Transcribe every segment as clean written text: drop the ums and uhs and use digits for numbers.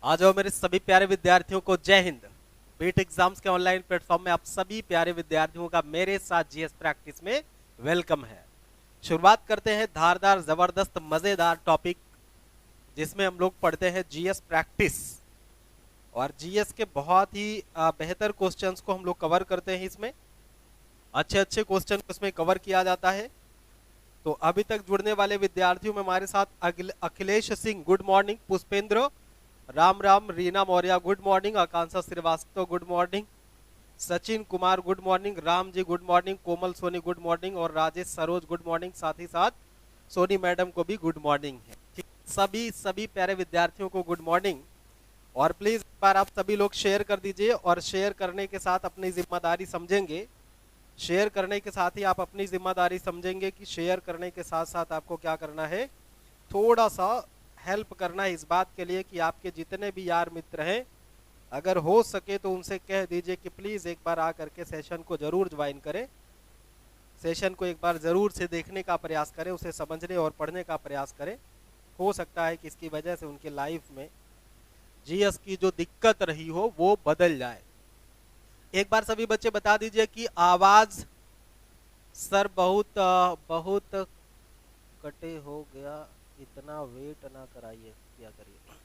आज और मेरे सभी प्यारे विद्यार्थियों को जय हिंद। बीट एग्जाम्स के ऑनलाइन प्लेटफॉर्म में आप सभी प्यारे विद्यार्थियों का मेरे साथ जीएस प्रैक्टिस में वेलकम है। शुरुआत करते हैं धारदार जबरदस्त मजेदार टॉपिक जिसमें हम लोग पढ़ते हैं जीएस प्रैक्टिस और जीएस के बहुत ही बेहतर क्वेश्चंस को हम लोग कवर करते हैं। इसमें अच्छे अच्छे क्वेश्चन उसमें कवर किया जाता है। तो अभी तक जुड़ने वाले विद्यार्थियों में हमारे साथ Akhilesh Singh good morning, Pushpendra, Ram Ram, Reena Maurya good morning, Akanksha Srivastava good morning, Sachin Kumar good morning, Ram ji good morning, Komal Soni good morning और राजेश सरोज गुड मॉर्निंग। साथ ही साथ सोनी मैडम को भी गुड मॉर्निंग है। ठीक, सभी प्यारे विद्यार्थियों को गुड मॉर्निंग। और प्लीज एक बार आप सभी लोग शेयर कर दीजिए और शेयर करने के साथ अपनी जिम्मेदारी समझेंगे। शेयर करने के साथ ही आप अपनी जिम्मेदारी समझेंगे कि शेयर करने के साथ साथ आपको क्या करना है, थोड़ा सा हेल्प करना है इस बात के लिए कि आपके जितने भी यार मित्र हैं अगर हो सके तो उनसे कह दीजिए कि प्लीज एक बार आकर के सेशन को जरूर ज्वाइन करें, सेशन को एक बार जरूर से देखने का प्रयास करें, उसे समझने और पढ़ने का प्रयास करें। हो सकता है कि इसकी वजह से उनके लाइफ में जीएस की जो दिक्कत रही हो वो बदल जाए। एक बार सभी बच्चे बता दीजिए कि आवाज सर बहुत बहुत कटे हो गया, इतना वेट ना कराइए, क्या करिए।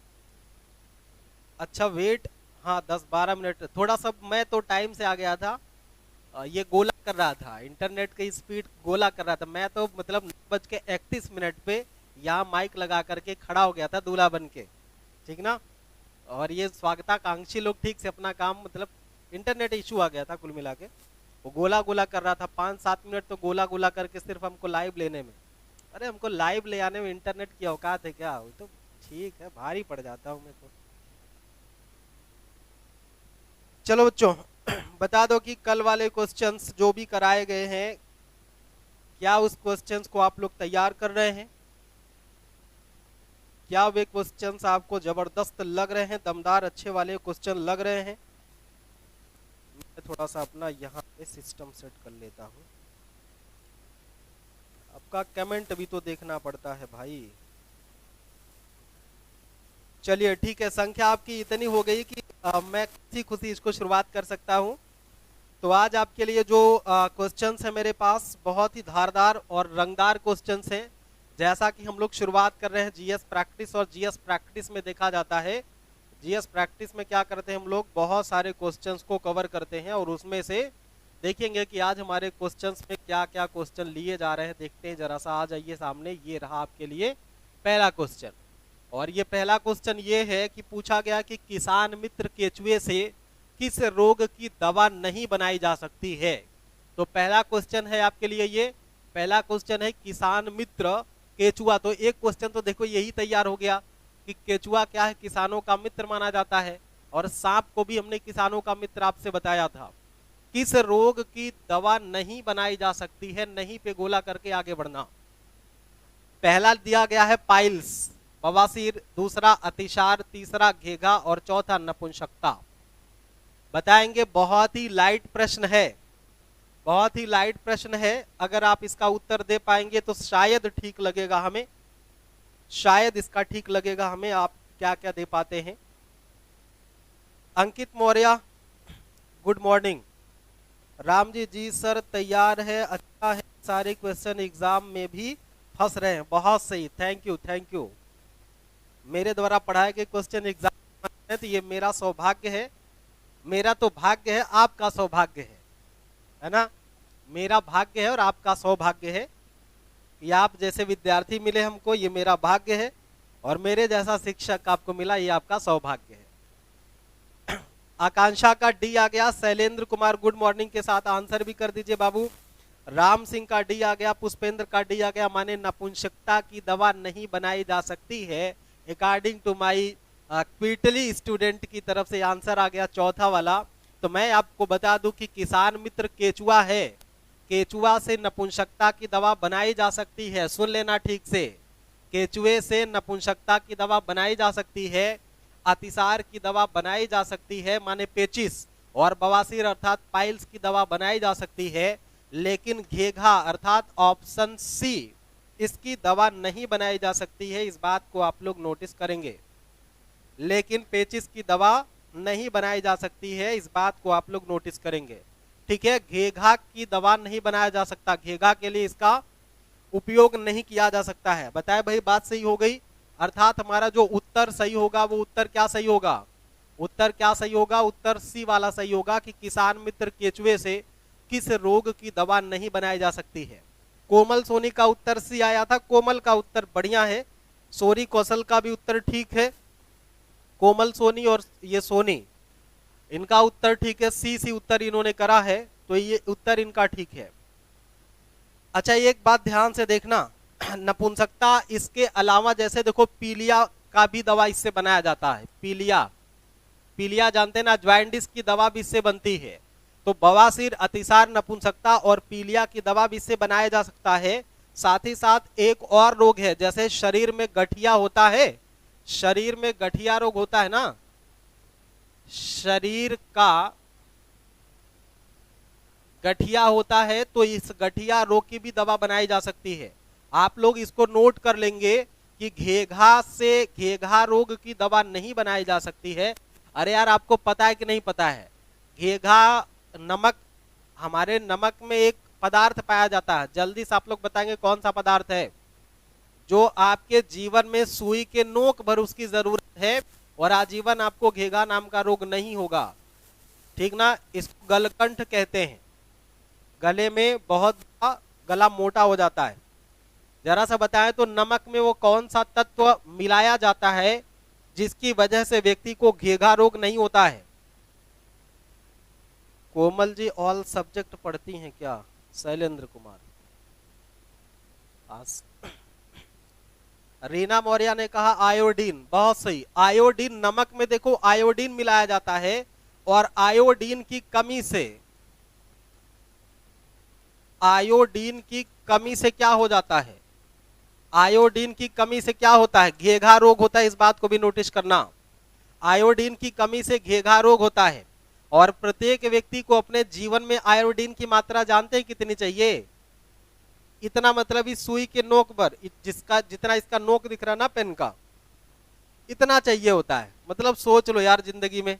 अच्छा वेट, हाँ 10-12 मिनट, थोड़ा सा मैं तो टाइम से आ गया था। ये गोला कर रहा था, इंटरनेट की स्पीड गोला कर रहा था। मैं तो मतलब 9:31 पे यहाँ माइक लगा करके खड़ा हो गया था दूल्हा बन के, ठीक ना। और ये स्वागताकांक्षी लोग ठीक से अपना काम, मतलब इंटरनेट इशू आ गया था कुल मिला के, वो गोला गोला कर रहा था 5-7 मिनट तो गोला गोला करके सिर्फ हमको लाइव लेने में। अरे हमको लाइव ले आने में इंटरनेट की औकात है क्या? वो तो ठीक है, भारी पड़ जाता हूँ मैं तो। चलो बच्चों बता दो कि कल वाले क्वेश्चंस जो भी कराए गए हैं, क्या उस क्वेश्चंस को आप लोग तैयार कर रहे हैं? क्या वे क्वेश्चंस आपको जबरदस्त लग रहे हैं, दमदार अच्छे वाले क्वेश्चन लग रहे हैं? मैं थोड़ा सा अपना यहाँ पे सिस्टम सेट कर लेता हूँ। आपका कमेंट भी तो देखना पड़ता है भाई। चलिए ठीक है, संख्या आपकी इतनी हो गई कि मैं खुशी खुशी इसको शुरुआत कर सकता हूँ। तो आज आपके लिए जो क्वेश्चंस है मेरे पास बहुत ही धारदार और रंगदार क्वेश्चंस हैं। जैसा कि हम लोग शुरुआत कर रहे हैं जीएस प्रैक्टिस, और जीएस प्रैक्टिस में देखा जाता है, जीएस प्रैक्टिस में क्या करते हैं हम लोग, बहुत सारे क्वेश्चंस को कवर करते हैं और उसमें से देखेंगे कि आज हमारे क्वेश्चंस में क्या क्या क्वेश्चन लिए जा रहे हैं। देखते हैं जरा सा, आ जाइए सामने। ये रहा आपके लिए पहला क्वेश्चन, और ये पहला क्वेश्चन ये है कि पूछा गया कि किसान मित्र केचुए से किस रोग की दवा नहीं बनाई जा सकती है। तो पहला क्वेश्चन है आपके लिए, ये पहला क्वेश्चन है किसान मित्र केचुआ। तो एक क्वेश्चन तो देखो यही तैयार हो गया कि केचुआ क्या है, किसानों का मित्र माना जाता है, और सांप को भी हमने किसानों का मित्र आपसे बताया था। किस रोग की दवा नहीं बनाई जा सकती है, नहीं पे गोला करके आगे बढ़ना। पहला दिया गया है पाइल्स, बवासीर, दूसरा अतिसार, तीसरा घेघा और चौथा नपुंसकता। बताएंगे, बहुत ही लाइट प्रश्न है, बहुत ही लाइट प्रश्न है। अगर आप इसका उत्तर दे पाएंगे तो शायद ठीक लगेगा हमें, शायद इसका ठीक लगेगा हमें, आप क्या क्या दे पाते हैं। अंकित मौर्य गुड मॉर्निंग। राम जी, जी सर तैयार है, अच्छा है, सारे क्वेश्चन एग्जाम में भी फंस रहे हैं, बहुत सही, थैंक यू थैंक यू। मेरे द्वारा पढ़ाए गए क्वेश्चन एग्जाम में तो ये मेरा सौभाग्य है, मेरा तो भाग्य है, आपका सौभाग्य है ना। मेरा भाग्य है और आपका सौभाग्य है कि आप जैसे विद्यार्थी मिले हमको, ये मेरा भाग्य है, और मेरे जैसा शिक्षक आपको मिला, ये आपका सौभाग्य है। आकांक्षा का डी आ गया, शैलेंद्र कुमार गुड मॉर्निंग के साथ आंसर भी कर दीजिए बाबू। राम सिंह का डी आ गया, पुष्पेंद्र का डी आ गया, माने नपुंसकता की दवा नहीं बनाई जा सकती है अकॉर्डिंग टू माई क्विटली स्टूडेंट की तरफ से आंसर आ गया चौथा वाला। तो मैं आपको बता दूं कि किसान मित्र केचुआ है, केचुआ से नपुंसकता की दवा बनाई जा सकती है, सुन लेना ठीक से, केचुए से नपुंसकता की दवा बनाई जा सकती है, अतिसार की दवा बनाई जा सकती है माने पेचिस, और बवासीर अर्थात पाइल्स की दवा बनाई जा सकती है, लेकिन घेघा अर्थात ऑप्शन सी, इसकी दवा नहीं बनाई जा सकती है। इस बात को आप लोग नोटिस करेंगे। लेकिन पेचिस की दवा नहीं बनाई जा सकती है, इस बात को आप लोग नोटिस करेंगे। ठीक है, घेघा की दवा नहीं बनाया जा सकता, घेघा के लिए इसका उपयोग नहीं किया जा सकता है। बताए भाई, बात सही हो गई। अर्थात हमारा जो उत्तर सही होगा वो उत्तर क्या सही होगा, उत्तर क्या सही होगा, उत्तर सी वाला सही होगा कि किसान मित्र केचुए से किस रोग की दवा नहीं बनाई जा सकती है। कोमल सोनी का उत्तर सी आया था, कोमल का उत्तर बढ़िया है। सोनी कौशल का भी उत्तर ठीक है, कोमल सोनी और ये सोनी, इनका उत्तर ठीक है, सी उत्तर इन्होंने करा है, तो ये उत्तर इनका ठीक है। अच्छा, एक बात ध्यान से देखना, नपुंसकता इसके अलावा जैसे देखो पीलिया का भी दवा इससे बनाया जाता है, पीलिया, पीलिया जानते हैं ना, ज्वाइंटिस की दवा भी इससे बनती है। तो बवासीर, अतिसार, नपुंसकता और पीलिया की दवा भी इससे बनाया जा सकता है। साथ ही साथ एक और रोग है, जैसे शरीर में गठिया होता है, शरीर में गठिया रोग होता है ना, शरीर का गठिया होता है, तो इस गठिया रोग की भी दवा बनाई जा सकती है। आप लोग इसको नोट कर लेंगे कि घेघा से, घेघा रोग की दवा नहीं बनाई जा सकती है। अरे यार, आपको पता है कि नहीं पता है, घेघा नमक, हमारे नमक में एक पदार्थ पाया जाता है, जल्दी से आप लोग बताएंगे कौन सा पदार्थ है, जो आपके जीवन में सुई के नोक भर उसकी जरूरत है और आजीवन आपको घेघा नाम का रोग नहीं होगा। ठीक ना, इसको गलकंठ कहते हैं, गले में बहुत गला मोटा हो जाता है। जरा सा बताएं तो नमक में वो कौन सा तत्व मिलाया जाता है जिसकी वजह से व्यक्ति को घेघा रोग नहीं होता है। कोमल जी ऑल सब्जेक्ट पढ़ती हैं क्या? शैलेंद्र कुमार, रीना मौर्य ने कहा आयोडीन, बहुत सही। आयोडीन, नमक में देखो आयोडीन मिलाया जाता है और आयोडीन की कमी से, आयोडीन की कमी से क्या हो जाता है, आयोडीन की कमी से क्या होता है, घेघा रोग होता है। इस बात को भी नोटिस करना, आयोडीन की कमी से घेघा रोग होता है। और प्रत्येक व्यक्ति को अपने जीवन में आयोडीन की मात्रा जानते हैं कितनी चाहिए, इतना, मतलब इस सुई के नोक पर, जिसका जितना इसका नोक दिख रहा ना पेन का, इतना चाहिए होता है। मतलब सोच लो यार, जिंदगी में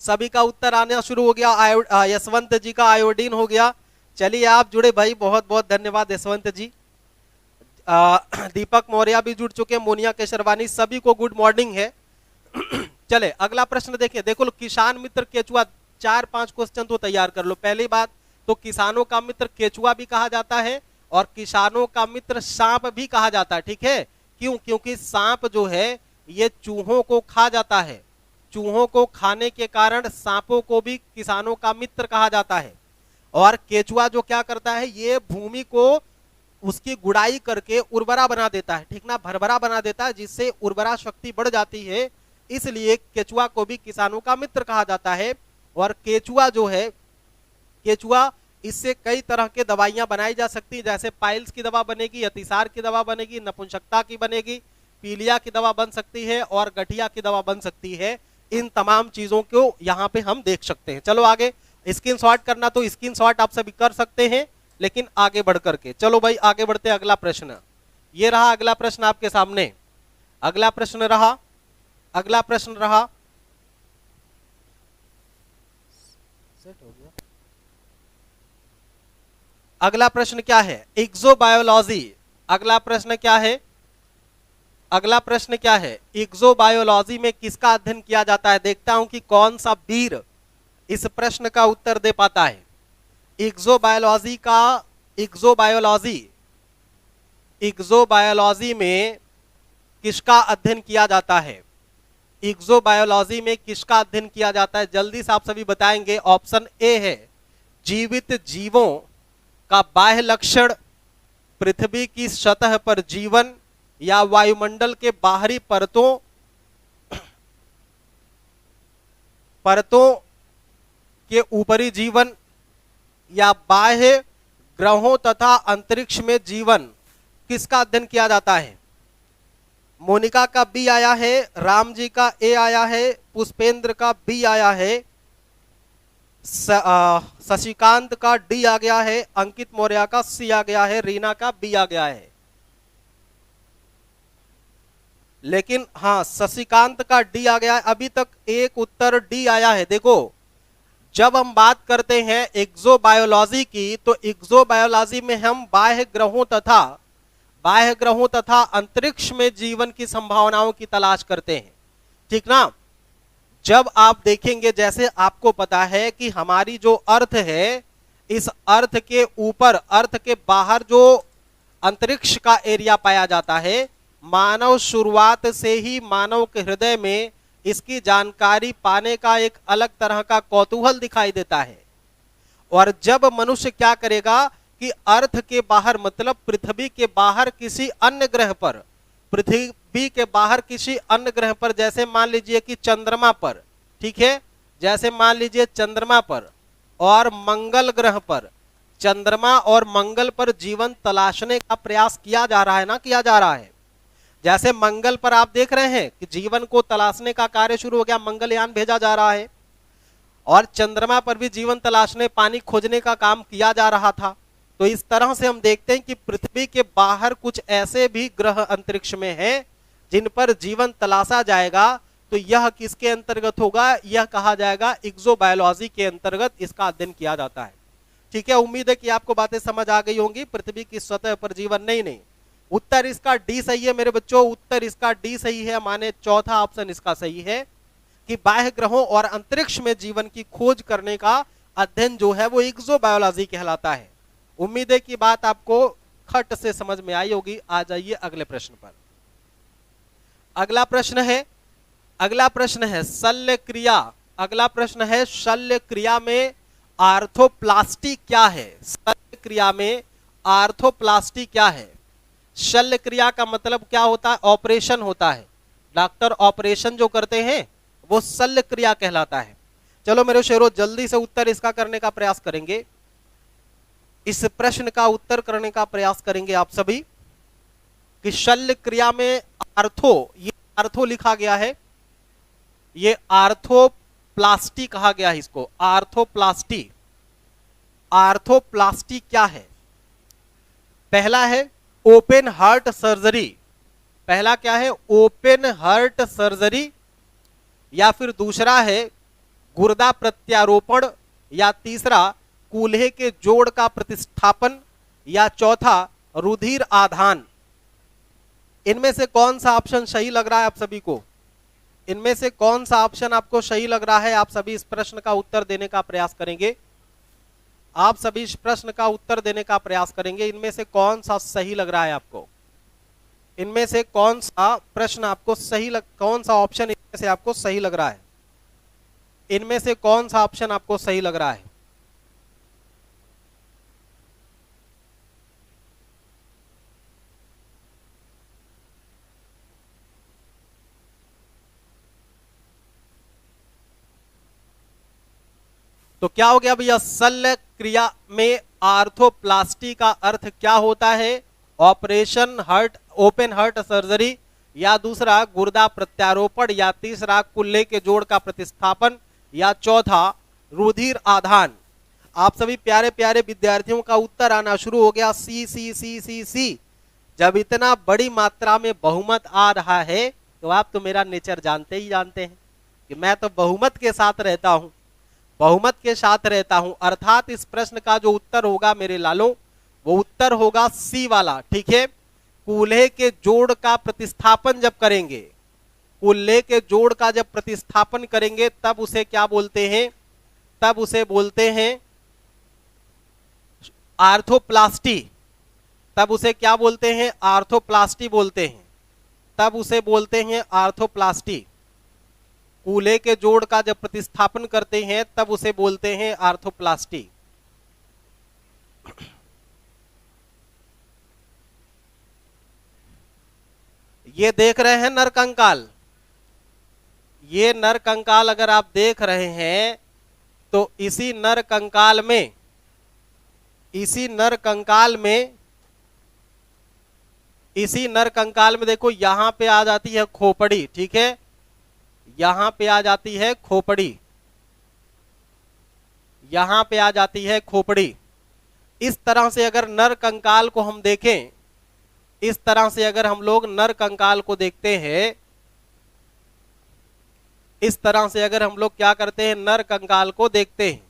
सभी का उत्तर आना शुरू हो गया। यशवंत जी का आयोडीन हो गया। चलिए आप जुड़े भाई, बहुत बहुत धन्यवाद यशवंत जी। दीपक मौर्य भी जुड़ चुके हैं, मोनिया केशरवानी, सभी को गुड मॉर्निंग है। चले अगला प्रश्न देखिए, देखो किसान मित्र केचुआ, 4-5 क्वेश्चन तो तैयार कर लो। पहली बात तो किसानों का मित्र केचुआ भी कहा जाता है और किसानों का मित्र सांप भी कहा जाता है। ठीक है, क्यों? क्योंकि सांप जो है ये चूहों को खा जाता है, चूहों को खाने के कारण सांपों को भी किसानों का मित्र कहा जाता है। और केचुआ जो क्या करता है, ये भूमि को उसकी गुड़ाई करके उर्वरा बना देता है, ठीक ना, भरभरा बना देता है, जिससे उर्वरा शक्ति बढ़ जाती है। इसलिए केचुआ को भी किसानों का मित्र कहा जाता है। और केचुआ जो है, केचुआ, इससे कई तरह के दवाइयां बनाई जा सकती है, जैसे पाइल्स की दवा बनेगी, अतिसार की दवा बनेगी, नपुंसकता की बनेगी, पीलिया की दवा बन सकती है और गठिया की दवा बन सकती है। इन तमाम चीजों को यहाँ पे हम देख सकते हैं। चलो आगे, स्क्रीनशॉट करना तो स्क्रीनशॉट आप सभी कर सकते हैं, लेकिन आगे बढ़ करके चलो भाई, आगे बढ़ते हैं। अगला प्रश्न ये रहा, अगला प्रश्न आपके सामने, अगला प्रश्न रहा, अगला प्रश्न रहा, सेट हो गया। अगला प्रश्न क्या है, एक्सोबायोलॉजी। अगला प्रश्न क्या है, अगला प्रश्न क्या है, एक्सोबायोलॉजी में किसका अध्ययन किया जाता है? देखता हूं कि कौन सा वीर इस प्रश्न का उत्तर दे पाता है। एक्सोबायोलॉजी का, एक्सोबायोलॉजी, एक्सोबायोलॉजी में किसका अध्ययन किया जाता है? एक्सोबायोलॉजी में किसका अध्ययन किया जाता है? जल्दी से आप सभी बताएंगे। ऑप्शन ए है जीवित जीवों का बाह्य लक्षण, पृथ्वी की सतह पर जीवन, या वायुमंडल के बाहरी परतों के ऊपरी जीवन, या बाह्य ग्रहों तथा अंतरिक्ष में जीवन, किसका अध्ययन किया जाता है? मोनिका का बी आया है, राम जी का ए आया है, पुष्पेंद्र का बी आया है, शशिकांत का डी आ गया है, अंकित मौर्य का सी आ गया है, रीना का बी आ गया है। लेकिन हाँ, शशिकांत का डी आ गया है। अभी तक एक उत्तर डी आया है। देखो, जब हम बात करते हैं एक्सोबायोलॉजी की, तो एक्सोबायोलॉजी में हम बाह्य ग्रहों तथा अंतरिक्ष में जीवन की संभावनाओं की तलाश करते हैं, ठीक ना। जब आप देखेंगे, जैसे आपको पता है कि हमारी जो अर्थ है, इस अर्थ के ऊपर, अर्थ के बाहर जो अंतरिक्ष का एरिया पाया जाता है, मानव शुरुआत से ही मानव के हृदय में इसकी जानकारी पाने का एक अलग तरह का कौतूहल दिखाई देता है। और जब मनुष्य क्या करेगा कि अर्थ के बाहर, मतलब पृथ्वी के बाहर किसी अन्य ग्रह पर, पृथ्वी के बाहर किसी अन्य ग्रह पर, जैसे मान लीजिए कि चंद्रमा पर, ठीक है, जैसे मान लीजिए चंद्रमा पर और मंगल ग्रह पर, चंद्रमा और मंगल पर जीवन तलाशने का प्रयास किया जा रहा है ना, किया जा रहा है। जैसे मंगल पर आप देख रहे हैं कि जीवन को तलाशने का कार्य शुरू हो गया, मंगलयान भेजा जा रहा है, और चंद्रमा पर भी जीवन तलाशने, पानी खोजने का काम किया जा रहा था। तो इस तरह से हम देखते हैं कि पृथ्वी के बाहर कुछ ऐसे भी ग्रह अंतरिक्ष में हैं जिन पर जीवन तलाशा जाएगा। तो यह किसके अंतर्गत होगा? यह कहा जाएगा एक्सोबायोलॉजी के अंतर्गत इसका अध्ययन किया जाता है। ठीक है, उम्मीद है कि आपको बातें समझ आ गई होंगी। पृथ्वी की सतह पर जीवन नहीं, उत्तर इसका डी सही है मेरे बच्चों, उत्तर इसका डी सही है। माने चौथा ऑप्शन इसका सही है कि बाह्य ग्रहों और अंतरिक्ष में जीवन की खोज करने का अध्ययन जो है वो एक्सोबायोलॉजी कहलाता है। उम्मीद है कि बात आपको खट से समझ में आई होगी। आ जाइए अगले प्रश्न पर। अगला प्रश्न है शल्य क्रिया। अगला प्रश्न है शल्य क्रिया में आर्थोप्लास्टी क्या है? शल्य क्रिया में आर्थोप्लास्टी क्या है? शल्य क्रिया का मतलब क्या होता है? ऑपरेशन होता है। डॉक्टर ऑपरेशन जो करते हैं वो शल्य क्रिया कहलाता है। चलो मेरे शेरों, जल्दी से उत्तर इसका करने का प्रयास करेंगे। इस प्रश्न का उत्तर करने का प्रयास करेंगे आप सभी कि शल्य क्रिया में आर्थो, ये आर्थो लिखा गया है, ये आर्थोप्लास्टी कहा गया है इसको, आर्थोप्लास्टी। आर्थोप्लास्टी क्या है? पहला है ओपन हार्ट सर्जरी। पहला क्या है? Open heart surgery. या फिर दूसरा है गुर्दा प्रत्यारोपण, या तीसरा कूल्हे के जोड़ का प्रतिस्थापन, या चौथा रुधिर आधान। इनमें से कौन सा ऑप्शन सही लग रहा है आप सभी को? इनमें से कौन सा ऑप्शन आपको सही लग रहा है? आप सभी इस प्रश्न का उत्तर देने का प्रयास करेंगे। आप सभी इस प्रश्न का उत्तर देने का प्रयास करेंगे। इनमें से कौन सा सही लग रहा है आपको? इनमें से कौन सा प्रश्न आपको कौन सा ऑप्शन इनमें से आपको सही लग रहा है? इनमें से कौन सा ऑप्शन आपको सही लग रहा है? तो क्या हो गया भैया? शल्य क्रिया में आर्थोप्लास्टी का अर्थ क्या होता है? Operation heart, open heart surgery, या दूसरा गुर्दा प्रत्यारोपण, या तीसरा कूल्हे के जोड़ का प्रतिस्थापन, या चौथा रुधिर आधान। आप सभी प्यारे प्यारे विद्यार्थियों का उत्तर आना शुरू हो गया। सी सी सी सी सी। जब इतना बड़ी मात्रा में बहुमत आ रहा है तो आप तो मेरा नेचर जानते ही जानते हैं कि मैं तो बहुमत के साथ रहता हूं, बहुमत के साथ रहता हूं। अर्थात इस प्रश्न का जो उत्तर होगा मेरे लालों, वो उत्तर होगा सी वाला। ठीक है, कूल्हे के जोड़ का प्रतिस्थापन जब करेंगे, कूल्हे के जोड़ का जब प्रतिस्थापन करेंगे तब उसे क्या बोलते हैं? तब उसे बोलते हैं आर्थोप्लास्टी। तब उसे क्या बोलते हैं? आर्थोप्लास्टी बोलते हैं। तब उसे बोलते हैं आर्थोप्लास्टी। कूल्हे के जोड़ का जब प्रतिस्थापन करते हैं तब उसे बोलते हैं आर्थोप्लास्टी। ये देख रहे हैं नर कंकाल, ये नर कंकाल अगर आप देख रहे हैं तो इसी नर कंकाल में, इसी नर कंकाल में, इसी नर कंकाल में देखो यहां पे आ जाती है खोपड़ी। ठीक है, यहां पे आ जाती है खोपड़ी, यहां पे आ जाती है खोपड़ी। इस तरह से अगर नर कंकाल को हम देखें इस तरह से अगर हम लोग नर कंकाल को देखते हैं, इस तरह से अगर हम लोग क्या करते हैं, नर कंकाल को देखते हैं,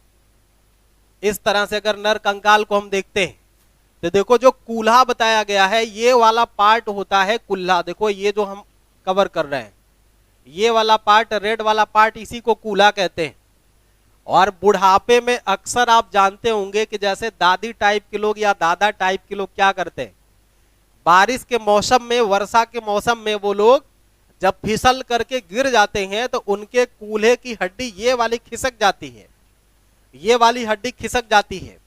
इस तरह से अगर नर कंकाल को हम देखते हैं तो देखो जो कूल्हा बताया गया है, ये वाला पार्ट होता है कुल्हा। देखो ये जो हम कवर कर रहे हैं, ये वाला पार्ट, रेड वाला पार्ट, इसी को कूल्हा कहते हैं। और बुढ़ापे में अक्सर आप जानते होंगे कि जैसे दादी टाइप के लोग या दादा टाइप के लोग क्या करते हैं, बारिश के मौसम में, वर्षा के मौसम में वो लोग जब फिसल करके गिर जाते हैं तो उनके कूल्हे की हड्डी ये वाली खिसक जाती है, ये वाली हड्डी खिसक जाती है,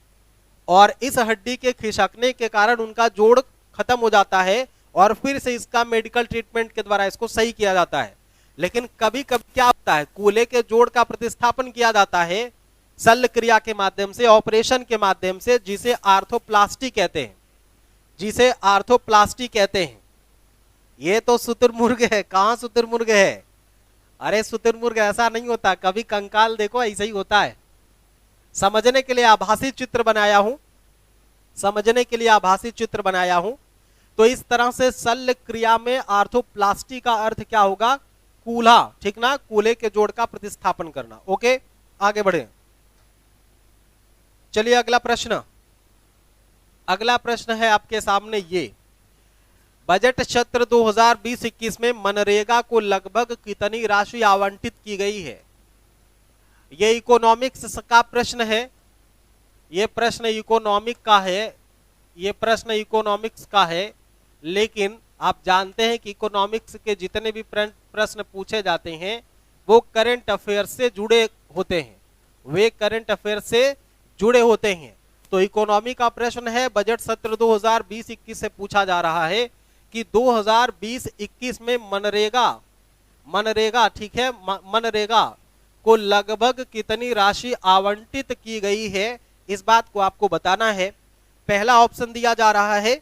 और इस हड्डी के खिसकने के कारण उनका जोड़ खत्म हो जाता है और फिर से इसका मेडिकल ट्रीटमेंट के द्वारा इसको सही किया जाता है। लेकिन कभी कभी क्या होता है, कूल्हे के जोड़ का प्रतिस्थापन किया जाता है शल्य क्रिया के माध्यम से, ऑपरेशन के माध्यम से, जिसे आर्थोप्लास्टी कहते हैं, जिसे आर्थोप्लास्टी कहते हैं। ये तो शुतुरमुर्ग है, कहां शुतुरमुर्ग है, अरे शुतुरमुर्ग ऐसा नहीं होता, कभी कंकाल देखो ऐसा ही होता है। समझने के लिए आभासी चित्र बनाया हूं, समझने के लिए आभासी चित्र बनाया हूं। तो इस तरह से शल्य क्रिया में आर्थोप्लास्टी का अर्थ क्या होगा, कूल्हा, ठीक ना, कूल्हे के जोड़ का प्रतिस्थापन करना। ओके, आगे बढ़े, चलिए अगला प्रश्न। अगला प्रश्न है आपके सामने ये, बजट सत्र 2020-21 में मनरेगा को लगभग कितनी राशि आवंटित की गई है। ये इकोनॉमिक्स का प्रश्न है, ये प्रश्न इकोनॉमिक का है, ये प्रश्न इकोनॉमिक्स का है। लेकिन आप जानते हैं कि इकोनॉमिक्स के जितने भी प्रश्न पूछे जाते हैं वो करंट अफेयर से जुड़े होते हैं, वे करंट अफेयर से जुड़े होते हैं। तो इकोनॉमी का प्रश्न है, बजट सत्र 2020-21 से पूछा जा रहा है कि 2020-21 में मनरेगा, ठीक है, मनरेगा को लगभग कितनी राशि आवंटित की गई है, इस बात को आपको बताना है। पहला ऑप्शन दिया जा रहा है,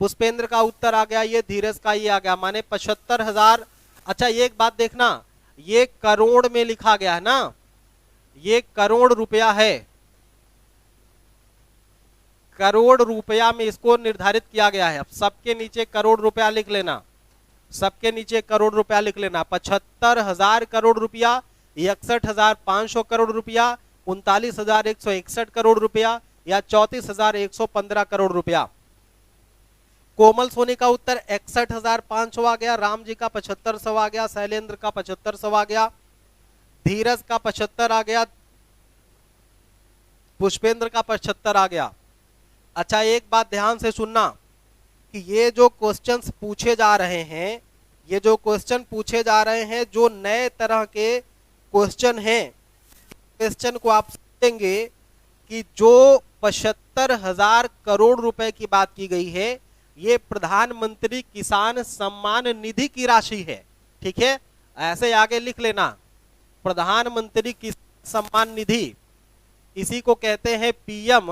पुष्पेंद्र का उत्तर आ गया, ये धीरज का ये आ गया, माने 75,000। अच्छा ये एक बात देखना, ये करोड़ में लिखा गया है ना, ये करोड़ रुपया है, करोड़ रुपया में इसको निर्धारित किया गया है। अब सबके नीचे करोड़ रुपया लिख लेना, सबके नीचे करोड़ रुपया लिख लेना। 75,000 करोड़ रुपया, 61,500 करोड़ रुपया, 39,161 करोड़ रुपया या 34,115 करोड़ रुपया। कोमल सोनी का उत्तर 61,500 आ गया, राम जी का 7500 आ गया, शैलेंद्र का 7500 आ गया, धीरज का 75 आ गया, पुष्पेंद्र का 75 आ गया। अच्छा एक बात ध्यान से सुनना कि ये जो क्वेश्चंस पूछे जा रहे हैं, ये जो क्वेश्चन पूछे जा रहे हैं, जो नए तरह के क्वेश्चन हैं, क्वेश्चन को आप समझेंगे कि जो 75,000 करोड़ रुपए की बात की गई है, ये प्रधानमंत्री किसान सम्मान निधि की राशि है, ठीक है, ऐसे आगे लिख लेना, प्रधानमंत्री किसान सम्मान निधि, इसी को कहते हैं पीएम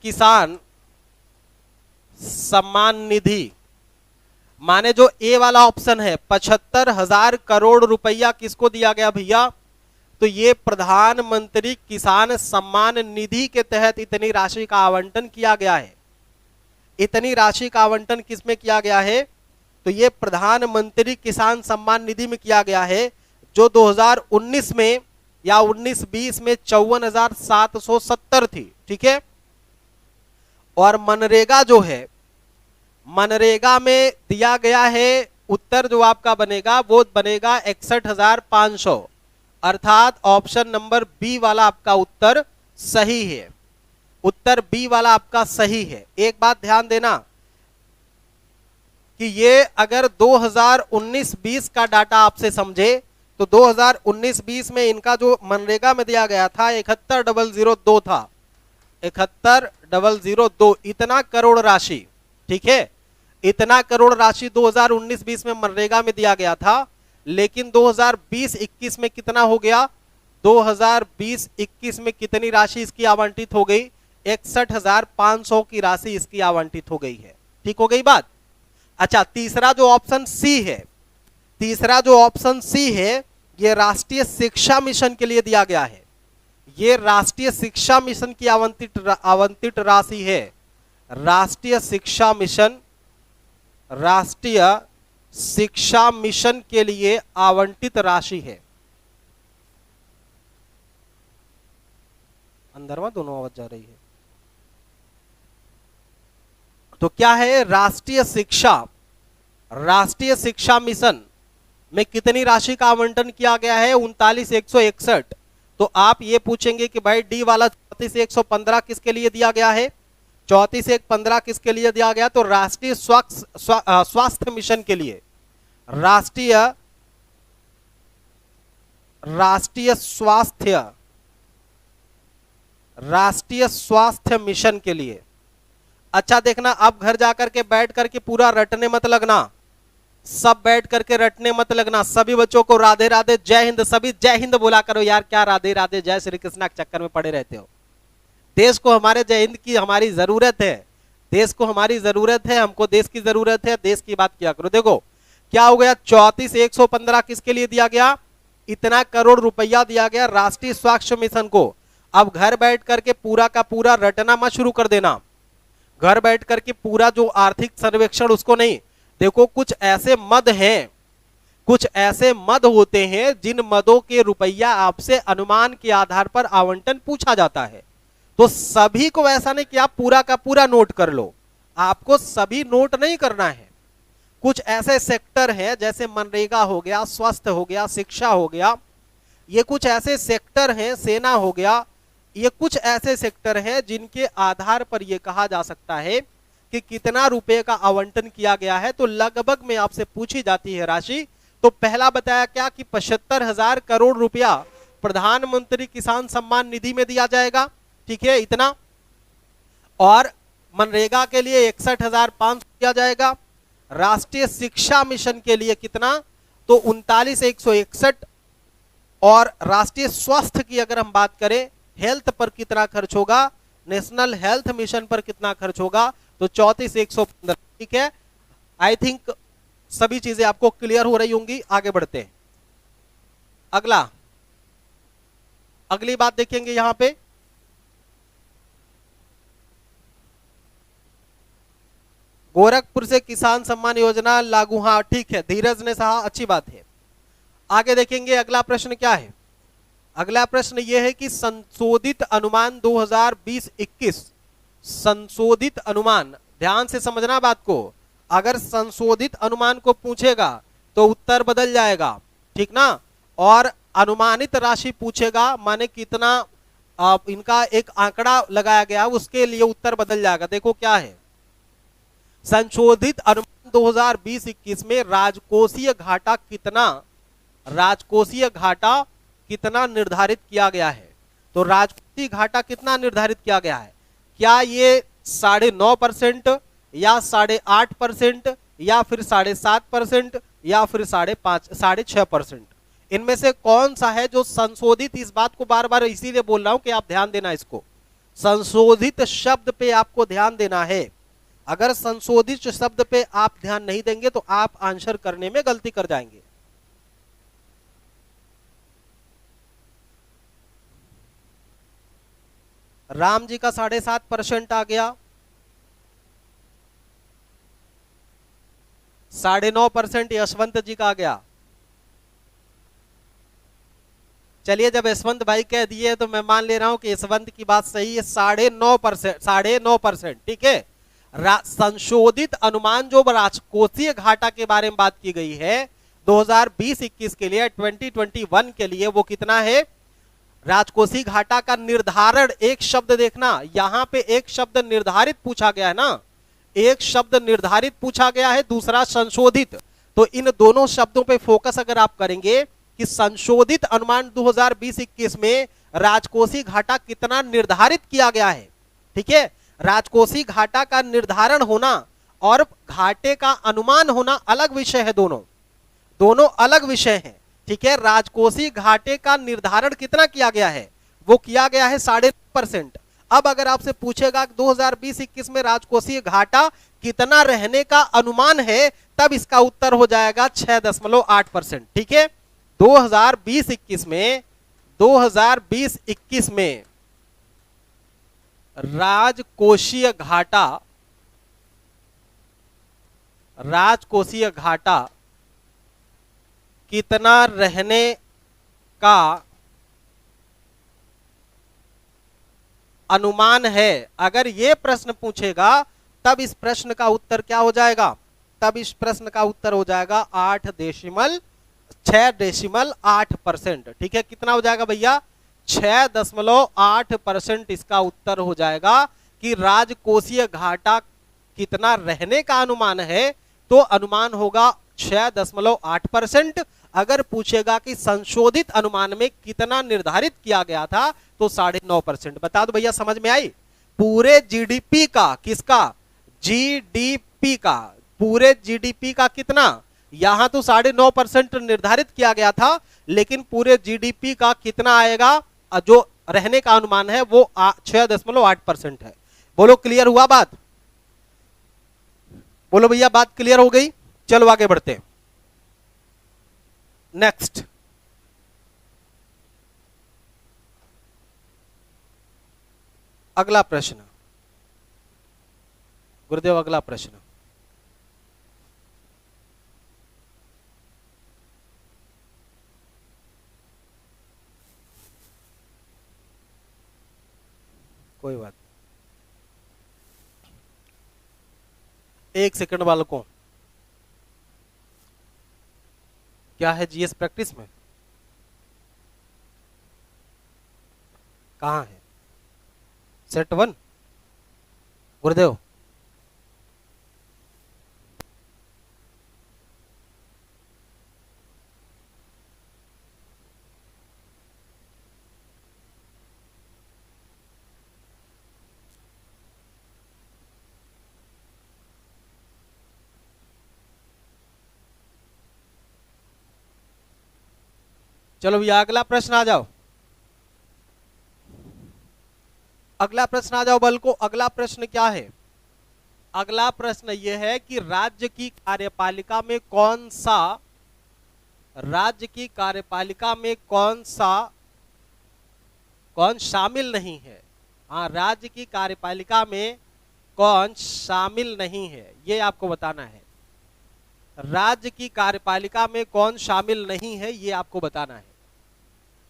किसान सम्मान निधि। माने जो ए वाला ऑप्शन है 75,000 करोड़ रुपया किसको दिया गया भैया, तो ये प्रधानमंत्री किसान सम्मान निधि के तहत इतनी राशि का आवंटन किया गया है। इतनी राशि का आवंटन किसमें किया गया है, तो ये प्रधानमंत्री किसान सम्मान निधि में किया गया है, जो 2019 में या 19-20 में 54,770 थी, ठीक है। और मनरेगा जो है, मनरेगा में दिया गया है, उत्तर जो आपका बनेगा वो बनेगा 61,500, अर्थात ऑप्शन नंबर बी वाला आपका उत्तर सही है, उत्तर बी वाला आपका सही है। एक बात ध्यान देना कि ये अगर 2019-20 का डाटा आपसे समझे तो 2019-20 में इनका जो मनरेगा में दिया गया था 71,002 था, 71,002 इतना करोड़ राशि, ठीक है, इतना करोड़ राशि 2019-20 में मनरेगा में दिया गया था। लेकिन 2020-21 में कितना हो गया, 2020-21 में कितनी राशि इसकी आवंटित हो गई, 61,500 की राशि इसकी आवंटित हो गई है, ठीक हो गई बात। अच्छा तीसरा जो ऑप्शन सी है, तीसरा जो ऑप्शन सी है, ये राष्ट्रीय शिक्षा मिशन के लिए दिया गया है, ये राष्ट्रीय शिक्षा मिशन की आवंटित राशि है। राष्ट्रीय शिक्षा मिशन के लिए आवंटित राशि है। अंदर में दोनों आवाज जा रही है। तो क्या है, राष्ट्रीय शिक्षा मिशन में कितनी राशि का आवंटन किया गया है? 39,161। तो आप ये पूछेंगे कि भाई डी वाला 34,115 किसके लिए दिया गया है? 34,115 किसके लिए दिया गया? तो राष्ट्रीय स्वास्थ्य मिशन के लिए, राष्ट्रीय स्वास्थ्य मिशन के लिए। अच्छा देखना, अब घर जाकर के बैठ करके पूरा रटने मत लगना, सब बैठ करके रटने मत लगना। सभी बच्चों को राधे राधे जय हिंद, सभी जय हिंद बोला करो यार। क्या राधे राधे जय श्री कृष्णा के चक्कर में पड़े रहते हो? देश को हमारे जय हिंद की हमारी जरूरत है, देश को हमारी जरूरत है, हमको देश की जरूरत है, देश की बात किया करो। देखो क्या हो गया, 34,115 किसके लिए दिया गया? इतना करोड़ रुपया दिया गया राष्ट्रीय स्वास्थ्य मिशन को। अब घर बैठ करके पूरा का पूरा रटना मत शुरू कर देना, घर बैठ करके पूरा जो आर्थिक सर्वेक्षण उसको नहीं। देखो कुछ ऐसे मद हैं, कुछ ऐसे मद होते हैं जिन मदों के रुपया आपसे अनुमान के आधार पर आवंटन पूछा जाता है। तो सभी को ऐसा नहीं कि आप पूरा का पूरा नोट कर लो, आपको सभी नोट नहीं करना है। कुछ ऐसे सेक्टर हैं जैसे मनरेगा हो गया, स्वास्थ्य हो गया, शिक्षा हो गया, ये कुछ ऐसे सेक्टर हैं, सेना हो गया, ये कुछ ऐसे सेक्टर हैं जिनके आधार पर यह कहा जा सकता है कि कितना रुपए का आवंटन किया गया है। तो लगभग में आपसे पूछी जाती है राशि। तो पहला बताया क्या कि 75,000 करोड़ रुपया प्रधानमंत्री किसान सम्मान निधि में दिया जाएगा, ठीक है इतना। और मनरेगा के लिए 61,500 दिया जाएगा। राष्ट्रीय शिक्षा मिशन के लिए कितना? तो 39,161। और राष्ट्रीय स्वास्थ्य की अगर हम बात करें, हेल्थ पर कितना खर्च होगा, नेशनल हेल्थ मिशन पर कितना खर्च होगा? तो 34,115। ठीक है, आई थिंक सभी चीजें आपको क्लियर हो रही होंगी। आगे बढ़ते हैं, अगली बात देखेंगे यहां पे। गोरखपुर से किसान सम्मान योजना लागू, हाँ ठीक है, धीरज ने कहा, अच्छी बात है। आगे देखेंगे अगला प्रश्न क्या है। अगला प्रश्न यह है कि संशोधित अनुमान 2020-21, संशोधित अनुमान, ध्यान से समझना बात को। अगर संशोधित अनुमान को पूछेगा तो उत्तर बदल जाएगा, ठीक ना। और अनुमानित राशि पूछेगा माने कितना इनका एक आंकड़ा लगाया गया, उसके लिए उत्तर बदल जाएगा। देखो क्या है, संशोधित अनुमान 2020-21 में राजकोषीय घाटा कितना निर्धारित किया गया है। तो राजकोषीय घाटा कितना निर्धारित किया गया है? क्या ये 9.5% या 8.5% या फिर 7.5% या फिर 6.5%? इनमें से कौन सा है जो संशोधित? इस बात को बार बार इसीलिए बोल रहा हूं कि आप ध्यान देना, इसको संशोधित शब्द पे आपको ध्यान देना है। अगर संशोधित शब्द पे आप ध्यान नहीं देंगे तो आप आंसर करने में गलती कर जाएंगे। राम जी का 7.5% आ गया, 9.5% यशवंत जी का आ गया। चलिए जब यशवंत भाई कह दिए तो मैं मान ले रहा हूं कि यशवंत की बात सही है, 9.5%, ठीक है। संशोधित अनुमान जो राजकोषीय घाटा के बारे में बात की गई है 2020-21 के लिए, 2021 के लिए, वो कितना है? राजकोषीय घाटा का निर्धारण, एक शब्द देखना, यहां पे एक शब्द निर्धारित पूछा गया है ना, एक शब्द निर्धारित पूछा गया है, दूसरा संशोधित। तो इन दोनों शब्दों पे फोकस अगर आप करेंगे कि संशोधित अनुमान 2020-21 में राजकोषीय घाटा कितना निर्धारित किया गया है, ठीक है। राजकोषीय घाटा का निर्धारण होना और घाटे का अनुमान होना अलग विषय है, दोनों अलग विषय हैं, ठीक है। राजकोषीय घाटे का निर्धारण कितना किया गया है? वो किया गया है 9.5%। अब अगर आपसे पूछेगा 2020-21 में राजकोषीय घाटा कितना रहने का अनुमान है, तब इसका उत्तर हो जाएगा 6.8%, ठीक है। 2020-21 में 2020-21 में राजकोषीय घाटा कितना रहने का अनुमान है? अगर ये प्रश्न पूछेगा तब इस प्रश्न का उत्तर क्या हो जाएगा? तब इस प्रश्न का उत्तर हो जाएगा 6.8%। ठीक है, कितना हो जाएगा भैया? 6.8% इसका उत्तर हो जाएगा कि राजकोषीय घाटा कितना रहने का अनुमान है, तो अनुमान होगा 6.8%। अगर पूछेगा कि संशोधित अनुमान में कितना निर्धारित किया गया था, तो 9.5%। बता दो भैया, समझ में आई? पूरे जीडीपी का, किसका? जीडीपी का, पूरे जीडीपी का कितना? यहां तो 9.5% निर्धारित किया गया था, लेकिन पूरे जीडीपी का कितना आएगा जो रहने का अनुमान है वो 6.8% है। बोलो क्लियर हुआ बात? बोलो भैया बात क्लियर हो गई? चलो आगे बढ़ते हैं। नेक्स्ट, अगला प्रश्न गुरुदेव, अगला प्रश्न। कोई बात, एक सेकंड बालकों, क्या है जीएस प्रैक्टिस में? कहां है सेट 1? गुरुदेव चलो भैया अगला प्रश्न आ जाओ, अगला प्रश्न आ जाओ बल्कि। अगला प्रश्न क्या है? अगला प्रश्न यह है कि राज्य की कार्यपालिका में कौन सा, राज्य की कार्यपालिका में कौन शामिल नहीं है? हाँ, राज्य की कार्यपालिका में कौन शामिल नहीं है, ये आपको बताना है। राज्य की कार्यपालिका में कौन शामिल नहीं है, ये आपको बताना है।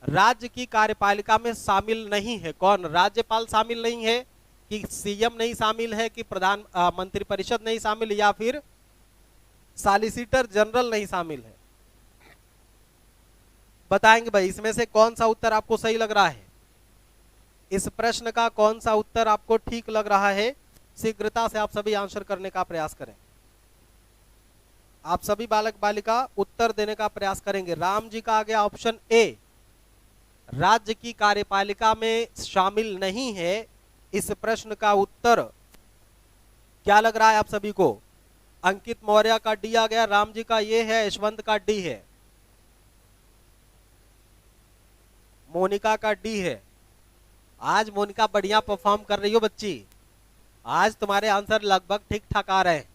राज्य की कार्यपालिका में शामिल नहीं है कौन? राज्यपाल शामिल नहीं है, कि सीएम नहीं शामिल है, कि प्रधान मंत्रिपरिषद नहीं शामिल, या फिर सॉलिसिटर जनरल नहीं शामिल है? बताएंगे भाई, इसमें से कौन सा उत्तर आपको सही लग रहा है? इस प्रश्न का कौन सा उत्तर आपको ठीक लग रहा है? शीघ्रता से आप सभी आंसर करने का प्रयास करें। आप सभी बालक बालिका उत्तर देने का प्रयास करेंगे। राम जी का आ गया ऑप्शन ए, राज्य की कार्यपालिका में शामिल नहीं है। इस प्रश्न का उत्तर क्या लग रहा है आप सभी को? अंकित मौर्य का डी आ गया, राम जी का ये है, यशवंत का डी है, मोनिका का डी है। आज मोनिका बढ़िया परफॉर्म कर रही हो बच्ची, आज तुम्हारे आंसर लगभग ठीक ठाक आ रहे हैं।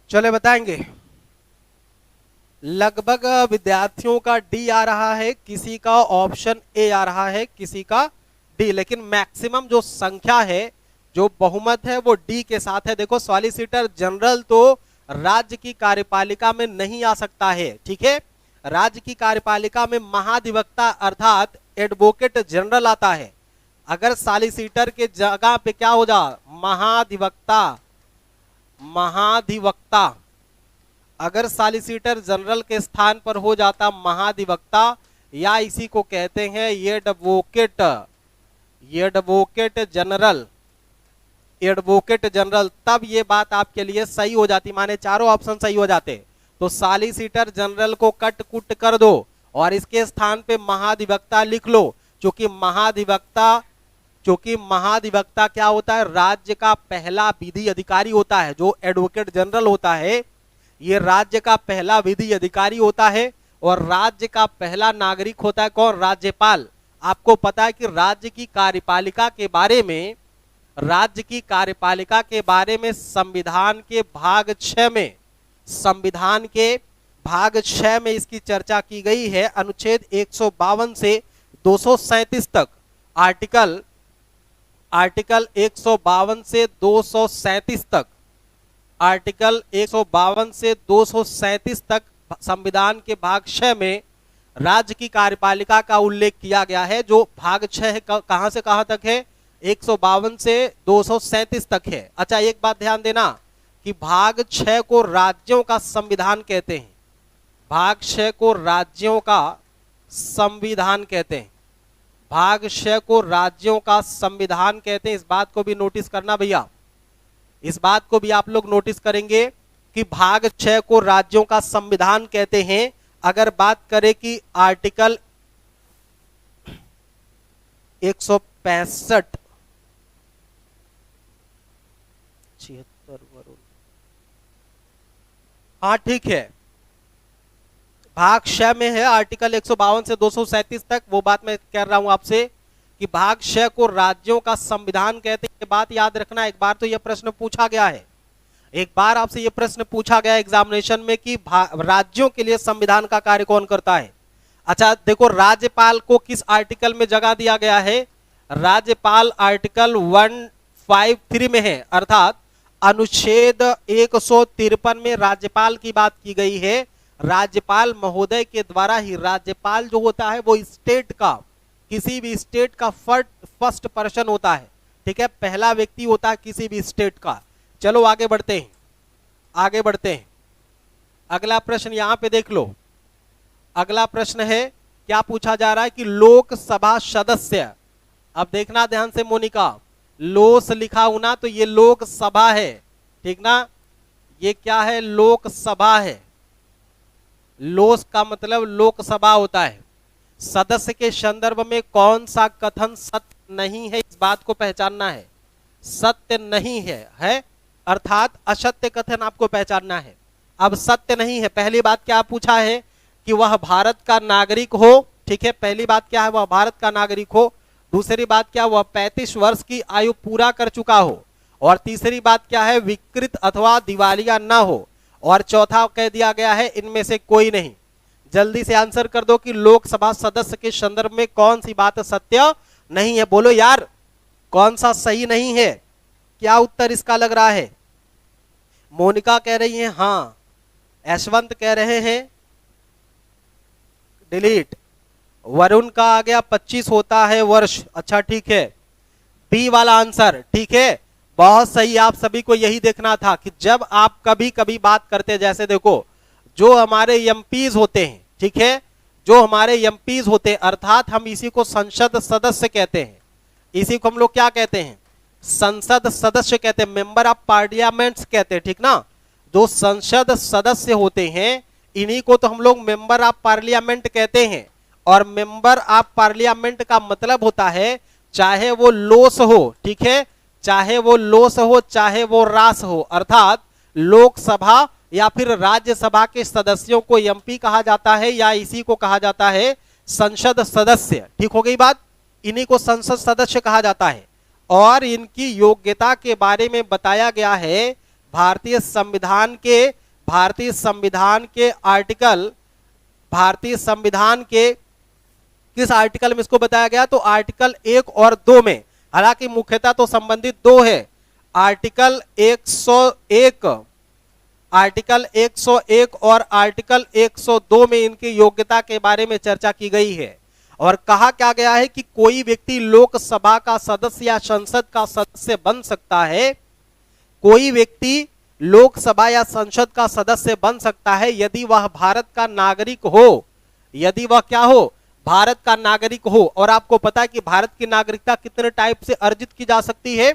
चले बताएंगे, लगभग विद्यार्थियों का डी आ रहा है, किसी का ऑप्शन ए आ रहा है, किसी का डी, लेकिन मैक्सिमम जो संख्या है, जो बहुमत है, वो डी के साथ है। देखो, सॉलिसिटर जनरल तो राज्य की कार्यपालिका में नहीं आ सकता है, ठीक है। राज्य की कार्यपालिका में महाधिवक्ता अर्थात एडवोकेट जनरल आता है। अगर सॉलिसिटर के जगह पे क्या हो जा, महाधिवक्ता, अगर सॉलिसिटर जनरल के स्थान पर हो जाता महाधिवक्ता, या इसी को कहते हैं एडवोकेट जनरल, तब ये बात आपके लिए सही हो जाती, माने चारों ऑप्शन सही हो जाते। तो सॉलिसिटर जनरल को कट कुट कर दो और इसके स्थान पे महाधिवक्ता लिख लो, क्योंकि महाधिवक्ता क्योंकि महाधिवक्ता क्या होता है, राज्य का पहला विधि अधिकारी होता है। जो एडवोकेट जनरल होता है ये राज्य का पहला विधि अधिकारी होता है, और राज्य का पहला नागरिक होता है कौन, राज्यपाल। आपको पता है कि राज्य की कार्यपालिका के बारे में, राज्य की कार्यपालिका के बारे में संविधान के भाग 6 में, संविधान के भाग 6 में इसकी चर्चा की गई है। अनुच्छेद 152 से 237 तक, आर्टिकल 152 से 237 तक, आर्टिकल 152 से 237 तक संविधान के भाग 6 में राज्य की कार्यपालिका का उल्लेख किया गया है। जो भाग 6 कहां से कहां तक है, 152 से 237 तक है। अच्छा, एक बात ध्यान देना कि भाग 6 को राज्यों का संविधान कहते हैं। भाग 6 को राज्यों का संविधान कहते हैं। भाग 6 को राज्यों का संविधान कहते हैं। इस बात को भी नोटिस करना भैया, इस बात को भी आप लोग नोटिस करेंगे कि भाग 6 को राज्यों का संविधान कहते हैं। अगर बात करें कि आर्टिकल 165 हाँ ठीक है, भाग 6 में है आर्टिकल 152 से 237 तक। वो बात मैं कह रहा हूं आपसे कि भाग 6 को राज्यों का संविधान कहते हैं। बात याद रखना, एक बार तो यह प्रश्न पूछा गया है, एक बार आपसे यह प्रश्न पूछा गया एग्जामिनेशन में कि राज्यों के लिए संविधान का कार्य कौन करता है। अच्छा देखो, राज्यपाल को किस आर्टिकल में जगह दिया गया है, राज्यपाल आर्टिकल 153 में है, अर्थात अनुच्छेद 153 में राज्यपाल की बात की गई है। राज्यपाल महोदय के द्वारा ही, राज्यपाल जो होता है वो स्टेट का, किसी भी स्टेट का फर्स्ट पर्सन होता है, ठीक है, पहला व्यक्ति होता है किसी भी स्टेट का। चलो आगे बढ़ते हैं, आगे बढ़ते हैं। अगला प्रश्न यहां पे देख लो। अगला प्रश्न है, क्या पूछा जा रहा है कि लोकसभा सदस्य, अब देखना ध्यान से मोनिका, लोस लिखा होना तो ये लोकसभा है, ठीक ना, ये क्या है, लोकसभा है। लोस का मतलब लोकसभा होता है। सदस्य के संदर्भ में कौन सा कथन सत्य नहीं है, इस बात को पहचानना है। सत्य नहीं है अर्थात असत्य कथन आपको पहचानना है। अब सत्य नहीं है, पहली बात क्या पूछा है कि वह भारत का नागरिक हो, ठीक है, पहली बात क्या है, वह भारत का नागरिक हो। दूसरी बात क्या, वह 35 वर्ष की आयु पूरा कर चुका हो। और तीसरी बात क्या है, विकृत अथवा दिवालिया ना हो। और चौथा कह दिया गया है इनमें से कोई नहीं। जल्दी से आंसर कर दो कि लोकसभा सदस्य के संदर्भ में कौन सी बात सत्य नहीं है। बोलो यार, कौन सा सही नहीं है, क्या उत्तर इसका लग रहा है। मोनिका कह रही है हाँ, यशवंत कह रहे हैं डिलीट, वरुण का आ गया 25 होता है वर्ष। अच्छा ठीक है, बी वाला आंसर, ठीक है, बहुत सही। आप सभी को यही देखना था कि जब आप कभी कभी बात करते, जैसे देखो जो हमारे एमपीज होते हैं, ठीक है, जो हमारे एमपीज होते हैं, अर्थात हम इसी को संसद सदस्य कहते हैं, इसी को हम लोग क्या कहते हैं, संसद सदस्य कहते हैं, मेंबर ऑफ पार्लियामेंट्स कहते हैं, ठीक ना। जो संसद सदस्य होते हैं इन्हीं को तो हम लोग मेंबर ऑफ पार्लियामेंट कहते हैं। और मेंबर ऑफ पार्लियामेंट का मतलब होता है चाहे वो लोस हो, ठीक है, चाहे वो लोस हो चाहे वो रास हो, अर्थात लोकसभा या फिर राज्यसभा के सदस्यों को एमपी कहा जाता है या इसी को कहा जाता है संसद सदस्य। ठीक हो गई बात, इन्हीं को संसद सदस्य कहा जाता है। और इनकी योग्यता के बारे में बताया गया है भारतीय संविधान के आर्टिकल, भारतीय संविधान के किस आर्टिकल में इसको बताया गया, तो आर्टिकल 1 और 2 में। हालांकि मुख्यतः तो संबंधित 2 है, आर्टिकल 101, आर्टिकल 101 और आर्टिकल 102 में इनकी योग्यता के बारे में चर्चा की गई है। और कहा क्या गया है कि कोई व्यक्ति लोकसभा का सदस्य या संसद का सदस्य बन सकता है, कोई व्यक्ति लोकसभा या संसद का सदस्य बन सकता है यदि वह भारत का नागरिक हो, यदि वह क्या हो, भारत का नागरिक हो। और आपको पता है कि भारत की नागरिकता कितने टाइप से अर्जित की जा सकती है,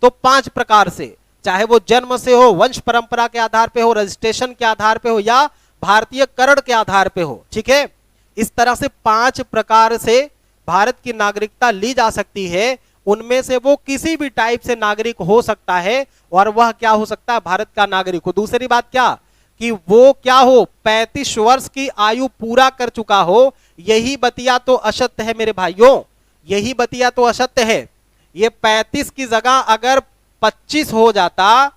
तो 5 प्रकार से, चाहे वो जन्म से हो, वंश परंपरा के आधार पे हो, रजिस्ट्रेशन के आधार पे हो या भारतीय करण के आधार पे हो, ठीक है। इस तरह से 5 प्रकार से भारत की नागरिकता ली जा सकती है। उनमें से वो किसी भी टाइप से नागरिक हो सकता है, और वह क्या हो सकता है, भारत का नागरिक हो। दूसरी बात क्या, कि वो क्या हो, 35 वर्ष की आयु पूरा कर चुका हो। यही बतिया तो असत्य है मेरे भाइयों, यही बतिया तो असत्य है। ये 35 की जगह अगर 25 हो जाता,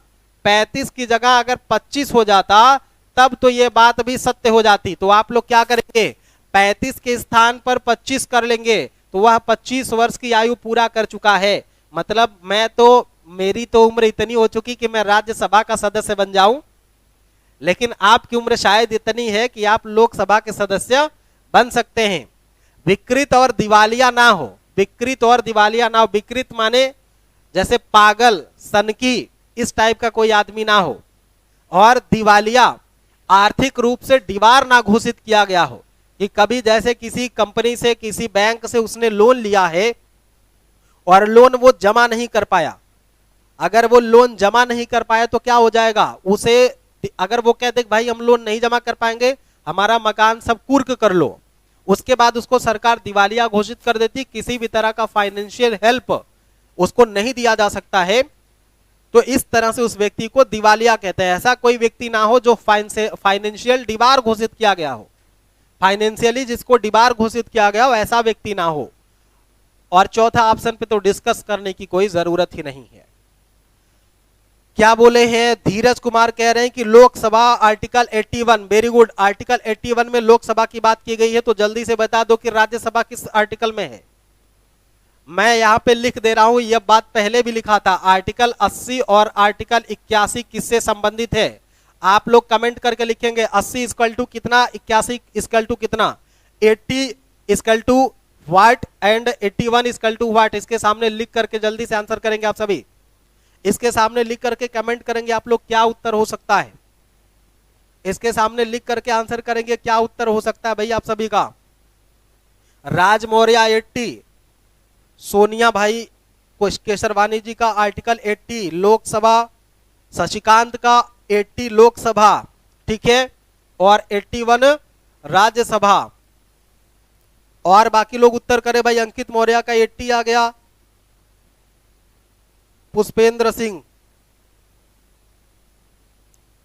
35 की जगह अगर 25 हो जाता, तब तो ये बात भी सत्य हो जाती। तो आप लोग क्या करेंगे, 35 के स्थान पर 25 कर लेंगे, तो वह 25 वर्ष की आयु पूरा कर चुका है। मतलब मेरी तो उम्र इतनी हो चुकी कि मैं राज्यसभा का सदस्य बन जाऊं, लेकिन आपकी उम्र शायद इतनी है कि आप लोकसभा के सदस्य बन सकते हैं। विकृत और दिवालिया ना हो, विकृत और दिवालिया ना हो। विकृत माने जैसे पागल, सनकी, इस टाइप का कोई आदमी ना हो। और दिवालिया, आर्थिक रूप से दीवार ना घोषित किया गया हो, कि कभी जैसे किसी कंपनी से, किसी बैंक से उसने लोन लिया है और लोन वो जमा नहीं कर पाया। अगर वो लोन जमा नहीं कर पाया तो क्या हो जाएगा, उसे अगर वो कहते भाई हम लोन नहीं जमा कर पाएंगे, हमारा मकान सब कुर्क कर लो, उसके बाद उसको सरकार दिवालिया घोषित कर देती, किसी भी तरह का फाइनेंशियल हेल्प उसको नहीं दिया जा सकता है। तो इस तरह से उस व्यक्ति को दिवालिया कहते हैं। ऐसा कोई व्यक्ति ना हो जो फाइनेंशियल डिबार घोषित किया गया हो, फाइनेंशियली जिसको डिबार घोषित किया गया हो, ऐसा व्यक्ति ना हो। और चौथा ऑप्शन पे तो डिस्कस करने की कोई जरूरत ही नहीं है। क्या बोले हैं, धीरज कुमार कह रहे हैं कि Lok Sabha article 81, very good. Article 81 में लोकसभा की बात की गई है, तो जल्दी से बता दो कि राज्यसभा किस आर्टिकल में है। मैं यहां पे लिख दे रहा हूं, यह बात पहले भी लिखा था। आर्टिकल 80 और आर्टिकल 81 किससे संबंधित है, आप लोग कमेंट करके लिखेंगे। 80 इक्वल टू कितना, 81 इक्वल टू कितना, 80 equal to what and 81 equal to what. इसके सामने लिख करके जल्दी से आंसर करेंगे आप सभी, इसके सामने लिख करके कमेंट करेंगे आप लोग क्या उत्तर हो सकता है। इसके सामने लिख करके आंसर करेंगे क्या उत्तर हो सकता है भाई आप सभी का। राज मौर्य 80, सोनिया भाई केसरवानी जी का आर्टिकल 80 लोकसभा, शशिकांत का 80 लोकसभा, ठीक है, और 81 राज्यसभा। और बाकी लोग उत्तर करें भाई। अंकित मौर्य का 80 आ गया, पुष्पेंद्र सिंह,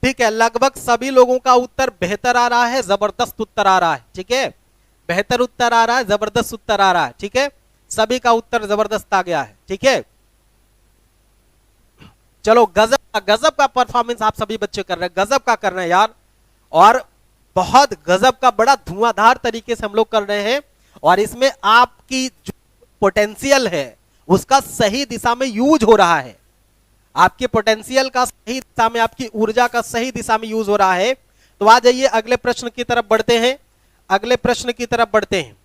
ठीक है। लगभग सभी लोगों का उत्तर बेहतर आ रहा है, जबरदस्त उत्तर आ रहा है, ठीक है। बेहतर उत्तर आ रहा है, जबरदस्त उत्तर आ रहा है, ठीक है। सभी का उत्तर जबरदस्त आ गया है, ठीक है। चलो, गजब का परफॉर्मेंस आप सभी बच्चे कर रहे हैं, गजब का कर रहे हैं यार। और बहुत गजब का, बड़ा धुआंधार तरीके से हम लोग कर रहे हैं। और इसमें आपकी जो पोटेंशियल है उसका सही दिशा में यूज हो रहा है, आपके पोटेंशियल का सही दिशा में, आपकी ऊर्जा का सही दिशा में यूज हो रहा है। तो आ जाइए अगले प्रश्न की तरफ बढ़ते हैं, अगले प्रश्न की तरफ बढ़ते हैं।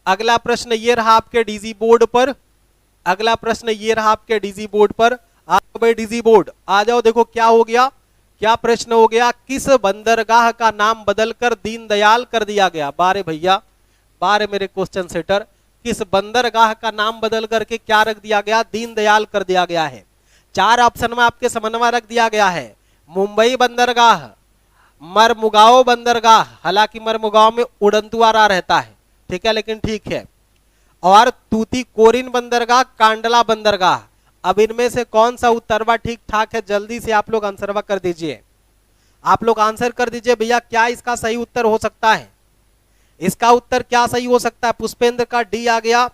अगला प्रश्न ये रहा आपके डीजी बोर्ड पर, अगला प्रश्न ये रहा आपके डीजी बोर्ड पर। आप भाई डीजी बोर्ड आ जाओ, देखो क्या हो गया, क्या प्रश्न हो गया। किस बंदरगाह का नाम बदलकर दीनदयाल कर दिया गया। बारे भैया, बारे मेरे क्वेश्चन सेटर, किस बंदरगाह का नाम बदल करके क्या रख दिया गया, दीनदयाल कर दिया गया है। 4 ऑप्शन में आपके समन्वय रख दिया गया है। मुंबई बंदरगाह, मरमुगाओ बंदरगाह, हालांकि मरमुगाओ में उड़नतुआरा रहता है, ठीक है, लेकिन ठीक है। और तूतीकोरिन बंदरगाह, कांडला बंदरगाह। अब इनमें से कौन सा उत्तरवा ठीक ठाक है, जल्दी से आप लोग आंसरवा कर दीजिए। आप लोग आंसर कर दीजिए भैया, क्या इसका सही उत्तर हो सकता है, इसका उत्तर क्या सही हो सकता है। पुष्पेंद्र का डी आ गया,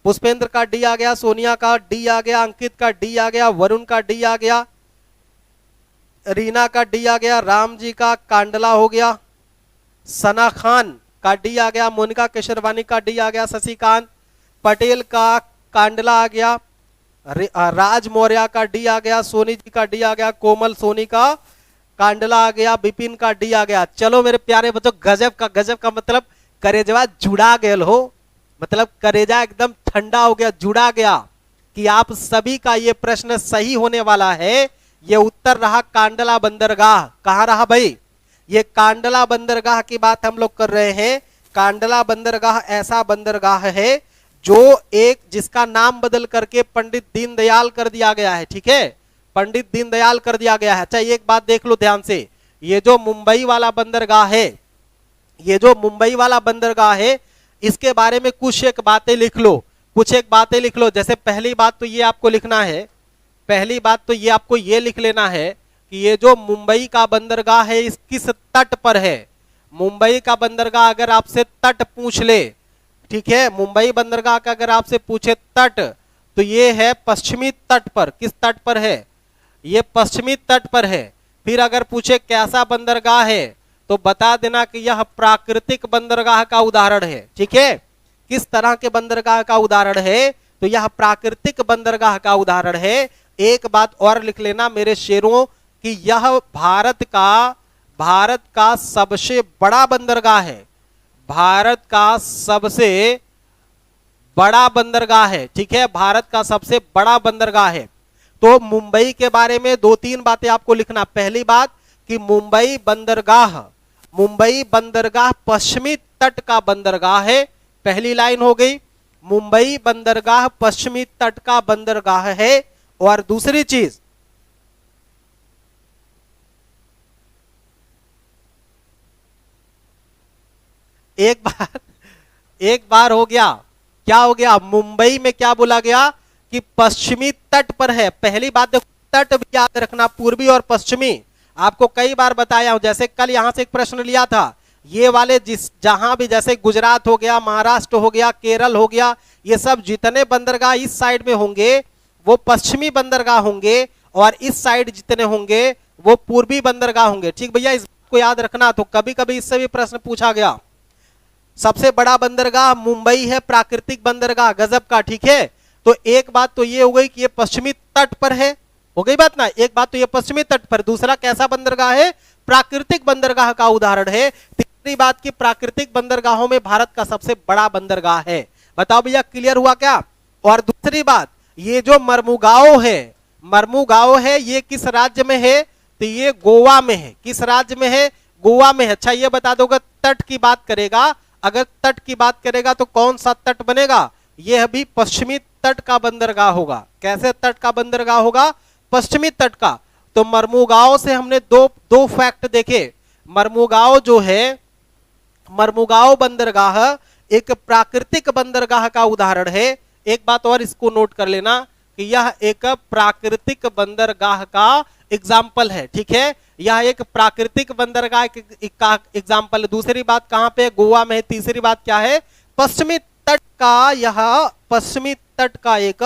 पुष्पेंद्र का डी आ गया, सोनिया का डी आ गया, अंकित का डी आ गया, वरुण का डी आ गया, रीना का डी आ गया, राम जी का कांडला हो गया, सना खान का डी आ गया, मोनिका केशरवानी का डी आ गया, शशिकांत पटेल का कांडला आ गया, राज मौर्य का डी आ गया, सोनी जी का डी आ गया, कोमल सोनी का कांडला आ गया, विपिन का डी आ गया। चलो मेरे प्यारे बच्चों, गजब का मतलब करेजवा जुड़ा गया हो, मतलब करेजा एकदम ठंडा हो गया, जुड़ा गया कि आप सभी का ये प्रश्न सही होने वाला है। ये उत्तर रहा कांडला बंदरगाह। कहां रहा भाई, ये कांडला बंदरगाह की बात हम लोग कर रहे हैं। कांडला बंदरगाह ऐसा बंदरगाह है जो जिसका नाम बदल करके पंडित दीनदयाल कर दिया गया है, ठीक है, पंडित दीनदयाल कर दिया गया है। अच्छा एक बात देख लो ध्यान से, ये जो मुंबई वाला बंदरगाह है, ये जो मुंबई वाला बंदरगाह है, इसके बारे में कुछ एक बातें लिख लो कुछ एक बातें लिख लो। जैसे पहली बात तो ये आपको लिखना है, पहली बात तो ये आपको ये लिख लेना है कि ये जो मुंबई का बंदरगाह है इस किस तट पर है। मुंबई का बंदरगाह अगर आपसे तट पूछ ले, ठीक है, मुंबई बंदरगाह का अगर आपसे पूछे तट, तो ये है पश्चिमी तट पर। किस तट पर है? ये पश्चिमी तट पर है। फिर अगर पूछे कैसा बंदरगाह है, तो बता देना कि यह प्राकृतिक बंदरगाह का उदाहरण है। ठीक है, किस तरह के बंदरगाह का उदाहरण है? तो यह प्राकृतिक बंदरगाह का उदाहरण है। एक बात और लिख लेना मेरे शेरों कि यह भारत का सबसे बड़ा बंदरगाह है। भारत का सबसे बड़ा बंदरगाह है। ठीक है, भारत का सबसे बड़ा बंदरगाह है। तो मुंबई के बारे में दो तीन बातें आपको लिखना। पहली बात कि मुंबई बंदरगाह पश्चिमी तट का बंदरगाह है। पहली लाइन हो गई, मुंबई बंदरगाह पश्चिमी तट का बंदरगाह है। और दूसरी चीज, एक बार हो गया, क्या हो गया? मुंबई में क्या बोला गया कि पश्चिमी तट पर है। पहली बात देखो, तट भी याद रखना, पूर्वी और पश्चिमी। आपको कई बार बताया हूं, जैसे कल यहां से एक प्रश्न लिया था, ये वाले जहां भी, जैसे गुजरात हो गया, महाराष्ट्र हो गया, केरल हो गया, ये सब जितने बंदरगाह इस साइड में होंगे वो पश्चिमी बंदरगाह होंगे, और इस साइड जितने होंगे वो पूर्वी बंदरगाह होंगे। ठीक भैया, इसको याद रखना। तो कभी कभी इससे भी प्रश्न पूछा गया। सबसे बड़ा बंदरगाह मुंबई है, प्राकृतिक बंदरगाह गजब का। ठीक है, तो एक बात तो ये हो गई कि ये पश्चिमी तट पर है, हो गई बात ना। एक बात तो ये पश्चिमी तट पर, दूसरा कैसा बंदरगाह है? प्राकृतिक बंदरगाह का उदाहरण है। तीसरी बात की प्राकृतिक बंदरगाहों में भारत का सबसे बड़ा बंदरगाह है। बताओ भैया, क्लियर हुआ क्या? और दूसरी बात, ये जो मर्मुगांव है ये किस राज्य में है? तो ये गोवा में है। किस राज्य में है? गोवा में है। अच्छा, ये बता दोगे, तट की बात करेगा, अगर तट की बात करेगा तो कौन सा तट बनेगा? यह भी पश्चिमी तट का बंदरगाह होगा। कैसे तट का बंदरगाह होगा? पश्चिमी तट का। तो मर्मुगांव से हमने दो फैक्ट देखे। मर्मुगांव जो है, मर्मुगांव बंदरगाह एक प्राकृतिक बंदरगाह का उदाहरण है। एक बात और इसको नोट कर लेना कि यह एक प्राकृतिक बंदरगाह का एग्जाम्पल है। ठीक है, यह एक प्राकृतिक बंदरगाह का एग्जाम्पल है। दूसरी बात कहां पे? गोवा में है। तीसरी बात क्या है? पश्चिमी तट का, यह पश्चिमी तट का एक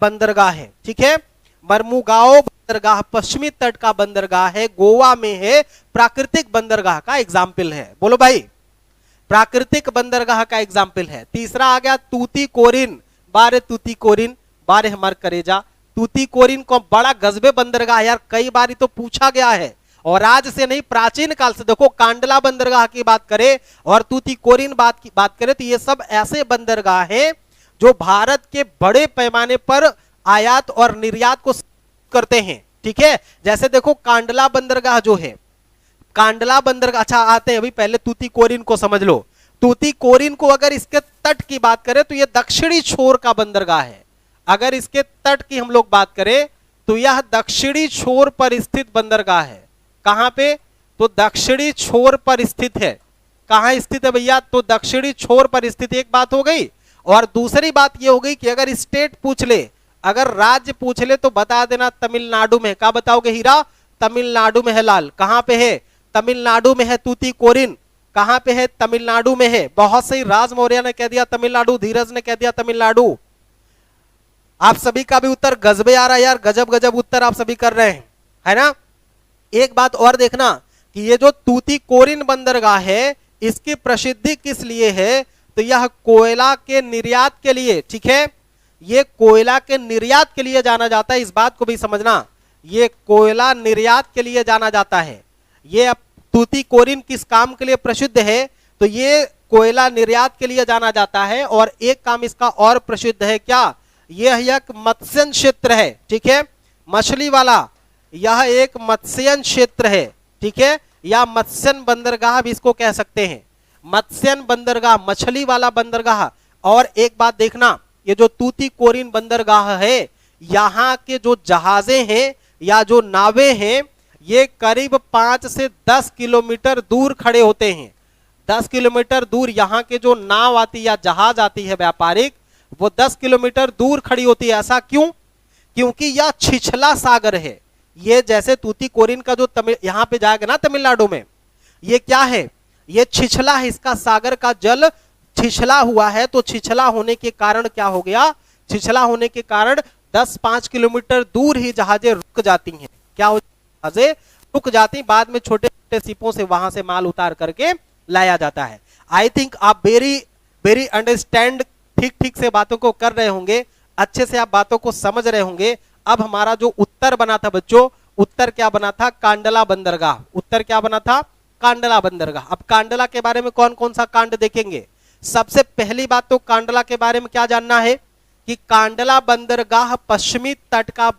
बंदरगाह है। ठीक है, मर्मुगांव बंदरगाह पश्चिमी तट का बंदरगाह है, गोवा में है, प्राकृतिक बंदरगाह का एग्जाम्पल है। बोलो भाई, प्राकृतिक बंदरगाह का एग्जाम्पल है। तीसरा आ गया तूतीकोरिन। बारे तूतीकोरिन, बारे हमार करेजा, तूतीकोरिन को बड़ा गजबे बंदरगाह यार, कई बार तो पूछा गया है, और आज से नहीं प्राचीन काल से। देखो, कांडला बंदरगाह की बात करें और तूतीकोरिन बात करें, तो ये सब ऐसे बंदरगाह हैं जो भारत के बड़े पैमाने पर आयात और निर्यात को करते हैं। ठीक है, जैसे देखो कांडला बंदरगाह जो है, कांडला बंदरगाह, अच्छा आते हैं अभी, पहले तूतीकोरिन को समझ लो। तूतीकोरिन को अगर इसके तट की बात करें तो यह दक्षिणी छोर का बंदरगाह है। अगर इसके तट की हम लोग बात करें तो यह दक्षिणी छोर पर स्थित बंदरगाह है। कहां पे? तो दक्षिणी छोर पर स्थित है। कहां स्थित है भैया? तो दक्षिणी छोर पर स्थित। एक बात हो गई। और दूसरी बात यह हो गई कि अगर स्टेट पूछ ले, अगर राज्य पूछ ले, तो बता देना तमिलनाडु में। क्या बताओगे हीरा? तमिलनाडु में है लाल। कहां पे है? तमिलनाडु में है तूतीकोरिन। कहां पे है? तमिलनाडु में है। बहुत सही, राज मौर्य ने कह दिया तमिलनाडु, धीरज ने कह दिया तमिलनाडु। आप सभी का भी उत्तर गजबे आ रहा है यार, गजब गजब उत्तर आप सभी कर रहे हैं, है ना। एक बात और देखना कि ये जो तूतीकोरिन बंदरगाह है, इसकी प्रसिद्धि किस लिए है? तो यह कोयला के निर्यात के लिए। ठीक है, ये कोयला के निर्यात के लिए जाना जाता है। इस बात को भी समझना, ये कोयला निर्यात के लिए जाना जाता है। ये अब तूतीकोरिन किस काम के लिए प्रसिद्ध है? तो ये कोयला निर्यात के लिए जाना जाता है। और एक काम इसका और प्रसिद्ध है, क्या? यह एक मत्स्य क्षेत्र है। ठीक है, मछली वाला, यह एक मत्स्य क्षेत्र है। ठीक है, या मत्स्य बंदरगाह भी इसको कह सकते हैं। मत्स्य बंदरगाह, मछली वाला बंदरगाह। और एक बात देखना, ये जो तूतीकोरिन बंदरगाह है, यहाँ के जो जहाजें हैं या जो नावें हैं, ये करीब 5 से 10 किलोमीटर दूर खड़े होते हैं। 10 किलोमीटर दूर यहाँ के जो नाव आती है या जहाज आती है व्यापारिक, वो 10 किलोमीटर दूर खड़ी होती है। ऐसा क्यों? क्योंकि यह छिछला सागर है। ये जैसे तूतीकोरिन का जो यहां पे जाएगा ना तमिलनाडु में, ये क्या है? ये छिछला है, इसका सागर का जल छिछला हुआ है। तो छिछला होने के कारण क्या हो गया? छिछला होने के कारण 10-5 किलोमीटर दूर ही जहाजें रुक जाती हैं। क्या हो? जहाजें रुक जाती, बाद में छोटे छोटे सिपों से वहां से माल उतार करके लाया जाता है। आई थिंक आप वेरी अंडरस्टैंड ठीक ठीक से बातों को कर रहे होंगे, अच्छे से आप बातों को समझ रहे होंगे। अब हमारा जो उत्तर बना था बच्चों, उत्तर क्या बना था? कांडला बंदरगाह। उत्तर क्या बना था? कांडला बंदरगाह। अब कांडला के बारे में कौन कौन सा कांड देखेंगे? सबसे पहली बात तो कांडला के बारे में क्या जानना है कि कांडला बंदरगाह पश्चिमी तट का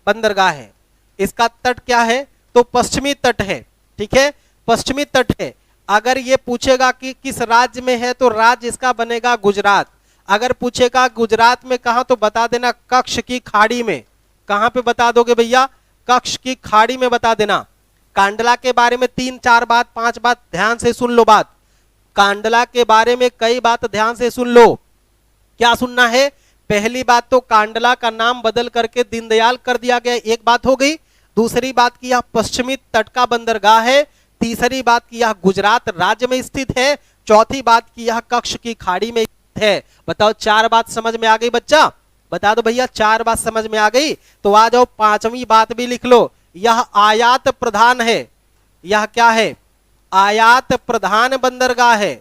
बंदरगाह है। इसका तट क्या है? तो पश्चिमी तट है। ठीक है, पश्चिमी तट है। अगर ये पूछेगा कि किस राज्य में है, तो राज्य इसका बनेगा गुजरात। अगर पूछेगा गुजरात में कहां, तो बता देना कच्छ की खाड़ी में। कहां पे बता दोगे भैया? कच्छ की खाड़ी में बता देना। कांडला के बारे में 3-4 बात 5 बात ध्यान से सुन लो। बात कांडला के बारे में कई बात ध्यान से सुन लो। क्या सुनना है? पहली बात तो कांडला का नाम बदल करके दीनदयाल कर दिया गया, एक बात हो गई। दूसरी बात की यह पश्चिमी तट का बंदरगाह है। तीसरी बात की यह गुजरात राज्य में स्थित है। चौथी बात की यह कच्छ की खाड़ी में स्थित है। बताओ 4 बात समझ में आ गई बच्चा? बता दो भैया 4 बात समझ में आ गई? तो आ जाओ 5वीं बात भी लिख लो। यह आयात प्रधान है। यह क्या है? आयात प्रधान बंदरगाह है।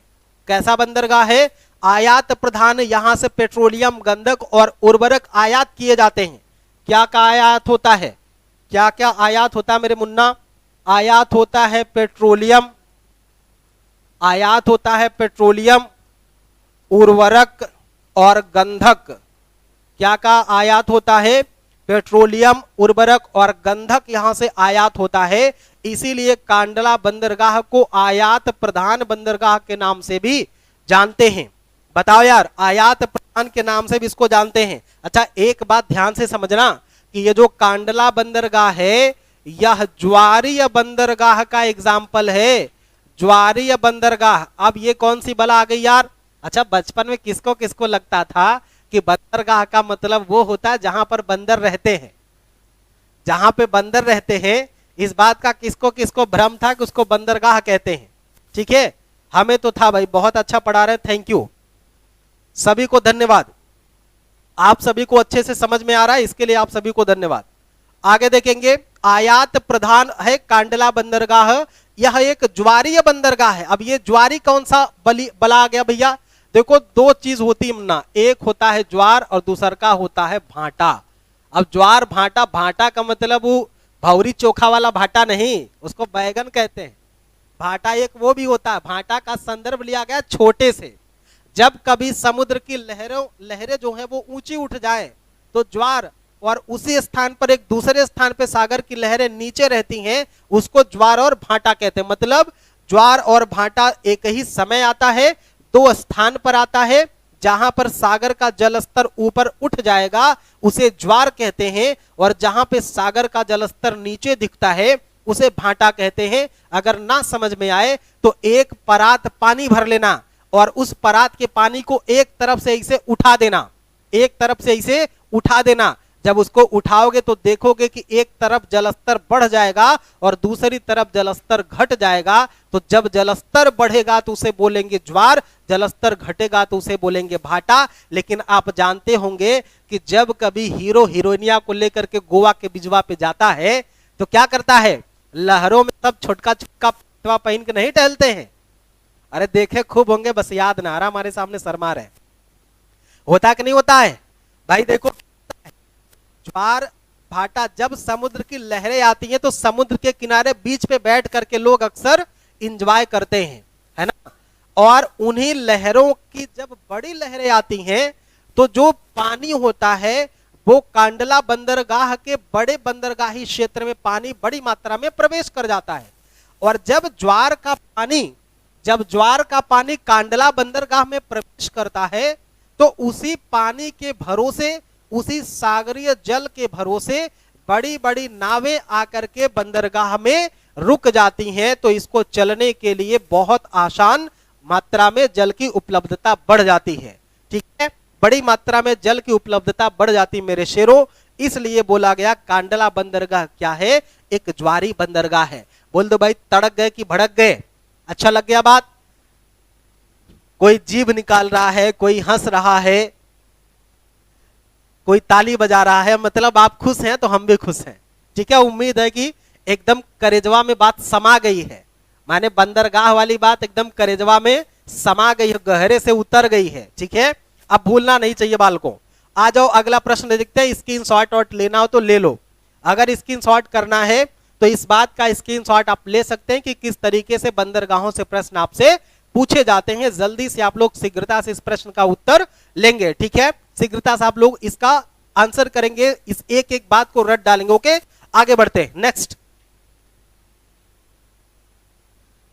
कैसा बंदरगाह है? आयात प्रधान। यहां से पेट्रोलियम, गंधक और उर्वरक आयात किए जाते हैं। क्या का आयात होता है? क्या क्या आयात होता है मेरे मुन्ना? आयात होता है पेट्रोलियम, आयात होता है पेट्रोलियम, उर्वरक और गंधक। क्या का आयात होता है? पेट्रोलियम, उर्वरक और गंधक यहां से आयात होता है। इसीलिए कांडला बंदरगाह को आयात प्रधान बंदरगाह के नाम से भी जानते हैं। बताओ यार, आयात प्रधान के नाम से भी इसको जानते हैं। अच्छा, एक बात ध्यान से समझना कि ये जो कांडला बंदरगाह है, यह ज्वारीय बंदरगाह का एग्जाम्पल है। ज्वारीय बंदरगाह। अब ये कौन सी बला आ गई यार? अच्छा, बचपन में किसको किसको लगता था कि बंदरगाह का मतलब वो होता है जहां पर बंदर रहते हैं, जहां पे बंदर रहते हैं। इस बात का किसको किसको भ्रम था कि उसको बंदरगाह कहते हैं? ठीक है, हमें तो था भाई। बहुत अच्छा पढ़ा रहे, थैंक यू, सभी को धन्यवाद। आप सभी को अच्छे से समझ में आ रहा है, इसके लिए आप सभी को धन्यवाद। आगे देखेंगे, आयात प्रधान है कांडला बंदरगाह। यह एक ज्वारीय बंदरगाह है। अब ये ज्वारी कौन सा बला आ गया भैया? देखो 2 चीज होती है ना, एक होता है ज्वार और दूसरा का होता है भाटा। अब ज्वार भाटा, भाटा का मतलब वो भौरी चोखा वाला भाटा नहीं, उसको बैगन कहते हैं। भाटा एक वो भी होता है। भाटा का संदर्भ लिया गया छोटे से। जब कभी समुद्र की लहरें जो है वो ऊंची उठ जाए तो ज्वार, और उसी स्थान पर एक दूसरे स्थान पर सागर की लहरें नीचे रहती हैं, उसको ज्वार और भाटा कहते हैं। मतलब ज्वार और भाटा एक ही समय आता है, 2 स्थान पर आता है। जहां पर सागर का जलस्तर ऊपर उठ जाएगा उसे ज्वार कहते हैं, और जहां पे सागर का जलस्तर नीचे दिखता है उसे भाटा कहते हैं। अगर ना समझ में आए तो एक परात पानी भर लेना और उस परात के पानी को एक तरफ से इसे उठा देना, एक तरफ से इसे उठा देना। जब उसको उठाओगे तो देखोगे कि एक तरफ जलस्तर बढ़ जाएगा और दूसरी तरफ जलस्तर घट जाएगा। तो जब जलस्तर बढ़ेगा तो उसे बोलेंगे ज्वार, जलस्तर घटेगा तो उसे बोलेंगे भाटा। लेकिन आप जानते होंगे कि जब कभी हीरो हीरोइनिया को लेकर के गोवा के बिजवा पे जाता है तो क्या करता है? लहरों में सब छोटका छोटका पटवा पहन के नहीं टहलते हैं? अरे देखे खूब होंगे, बस याद ना आ रहा, हमारे सामने शर्मा रहे। होता कि नहीं होता है भाई? देखो ज्वार भाटा, जब समुद्र की लहरें आती हैं तो समुद्र के किनारे बीच पे बैठ करके लोग अक्सर इंजॉय करते हैं, है ना। और उन्हीं लहरों की जब बड़ी लहरें आती हैं तो जो पानी होता है वो कांडला बंदरगाह के बड़े बंदरगाही क्षेत्र में पानी बड़ी मात्रा में प्रवेश कर जाता है। और जब ज्वार का पानी कांडला बंदरगाह में प्रवेश करता है तो उसी पानी के भरोसे, उसी सागरीय जल के भरोसे बड़ी बड़ी नावें आकर के बंदरगाह में रुक जाती हैं। तो इसको चलने के लिए बहुत आसान मात्रा में जल की उपलब्धता बढ़ जाती है। ठीक है, बड़ी मात्रा में जल की उपलब्धता बढ़ जाती मेरे शेरों, इसलिए बोला गया कांडला बंदरगाह क्या है, एक ज्वारी बंदरगाह है। बोल दो भाई, तड़क गए कि भड़क गए? अच्छा लग गया बात? कोई जीभ निकाल रहा है, कोई हंस रहा है, कोई ताली बजा रहा है, मतलब आप खुश हैं तो हम भी खुश हैं। ठीक है, उम्मीद है कि एकदम करेजवा में बात समा गई है, माने बंदरगाह वाली बात एकदम करेजवा में समा गई है, गहरे से उतर गई है। ठीक है, अब भूलना नहीं चाहिए बालकों। आ जाओ अगला प्रश्न देखते हैं, स्क्रीनशॉट और लेना हो तो ले लो। अगर स्क्रीनशॉट करना है तो इस बात का स्क्रीनशॉट आप ले सकते हैं कि किस तरीके से बंदरगाहों से प्रश्न आपसे पूछे जाते हैं। जल्दी से आप लोग शीघ्रता से इस प्रश्न का उत्तर लेंगे। ठीक है, शीघ्रता से आप लोग इसका आंसर करेंगे, इस एक एक बात को रट डालेंगे। ओके, आगे बढ़ते हैं। नेक्स्ट,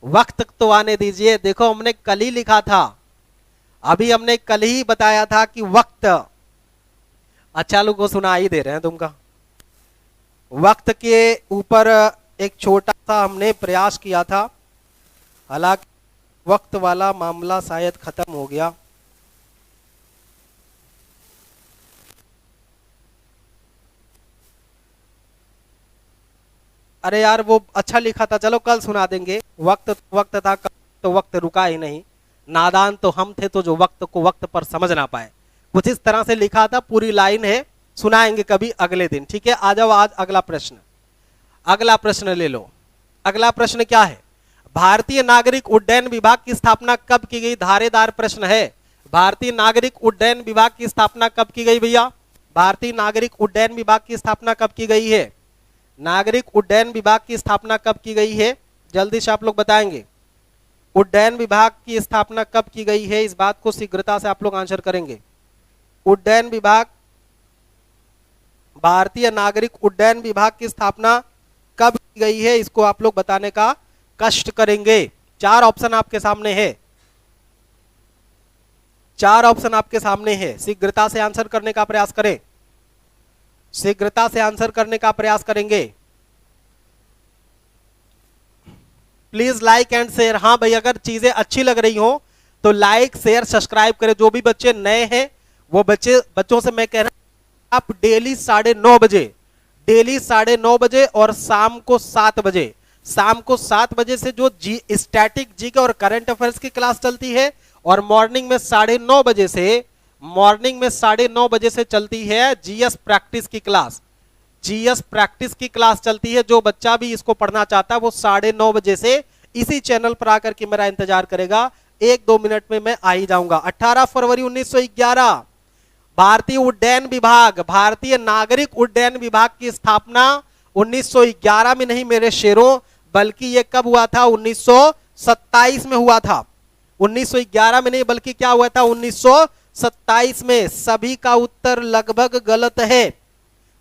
वक्त तो आने दीजिए। देखो हमने कल ही लिखा था, अभी हमने कल ही बताया था कि वक्त, अच्छा लोगों को सुना ही दे रहे हैं तुमका। वक्त के ऊपर एक छोटा सा हमने प्रयास किया था, हालांकि वक्त वाला मामला शायद खत्म हो गया। अरे यार वो अच्छा लिखा था, चलो कल सुना देंगे। वक्त वक्त था तो वक्त रुका ही नहीं, नादान तो हम थे तो जो वक्त को वक्त पर समझ ना पाए, कुछ इस तरह से लिखा था। पूरी लाइन है, सुनाएंगे कभी अगले दिन। ठीक है, आ जाओ आज अगला प्रश्न। अगला प्रश्न ले लो। अगला प्रश्न क्या है, भारतीय नागरिक उड्डयन विभाग की स्थापना कब की गई? धारेदार प्रश्न है। भारतीय नागरिक उड्डयन विभाग की स्थापना कब की गई भैया? भारतीय नागरिक उड्डयन विभाग की स्थापना कब की गई है? नागरिक उड्डयन विभाग की स्थापना कब की गई है? जल्दी से आप लोग बताएंगे। उड्डयन विभाग की स्थापना कब की गई है? इस बात को शीघ्रता से आप लोग आंसर करेंगे। उड्डयन विभाग, भारतीय नागरिक उड्डयन विभाग की स्थापना कब की गई है, इसको आप लोग बताने का कष्ट करेंगे। 4 ऑप्शन आपके सामने है, 4 ऑप्शन आपके सामने है। शीघ्रता से आंसर करने का प्रयास करें, शीघ्रता से आंसर करने का प्रयास करेंगे। Please like and share. हाँ भाई, अगर चीजें अच्छी लग रही हो तो लाइक शेयर सब्सक्राइब करें। जो भी बच्चे नए हैं वो बच्चों से मैं कह रहा हूं, आप डेली 9:30 बजे, डेली 9:30 बजे और शाम को 7 बजे, शाम को 7 बजे से जो स्टैटिक जीके और करंट अफेयर्स की क्लास चलती है, और मॉर्निंग में 9:30 बजे से, मॉर्निंग में 9:30 बजे से चलती है जीएस प्रैक्टिस की क्लास। जीएस प्रैक्टिस की क्लास चलती है। जो बच्चा भी इसको पढ़ना चाहता है वो 9:30 बजे से इसी चैनल पर आकर के मेरा इंतजार करेगा। 1-2 मिनट में मैं आ ही जाऊंगा। 18 फरवरी 1911 भारतीय उड्डयन विभाग, भारतीय नागरिक उड्डयन विभाग की स्थापना 1911 में नहीं मेरे शेरों, बल्कि ये कब हुआ था? 1927 में हुआ था। 1911 में नहीं, बल्कि क्या हुआ था? 1927 में। सभी का उत्तर लगभग गलत है,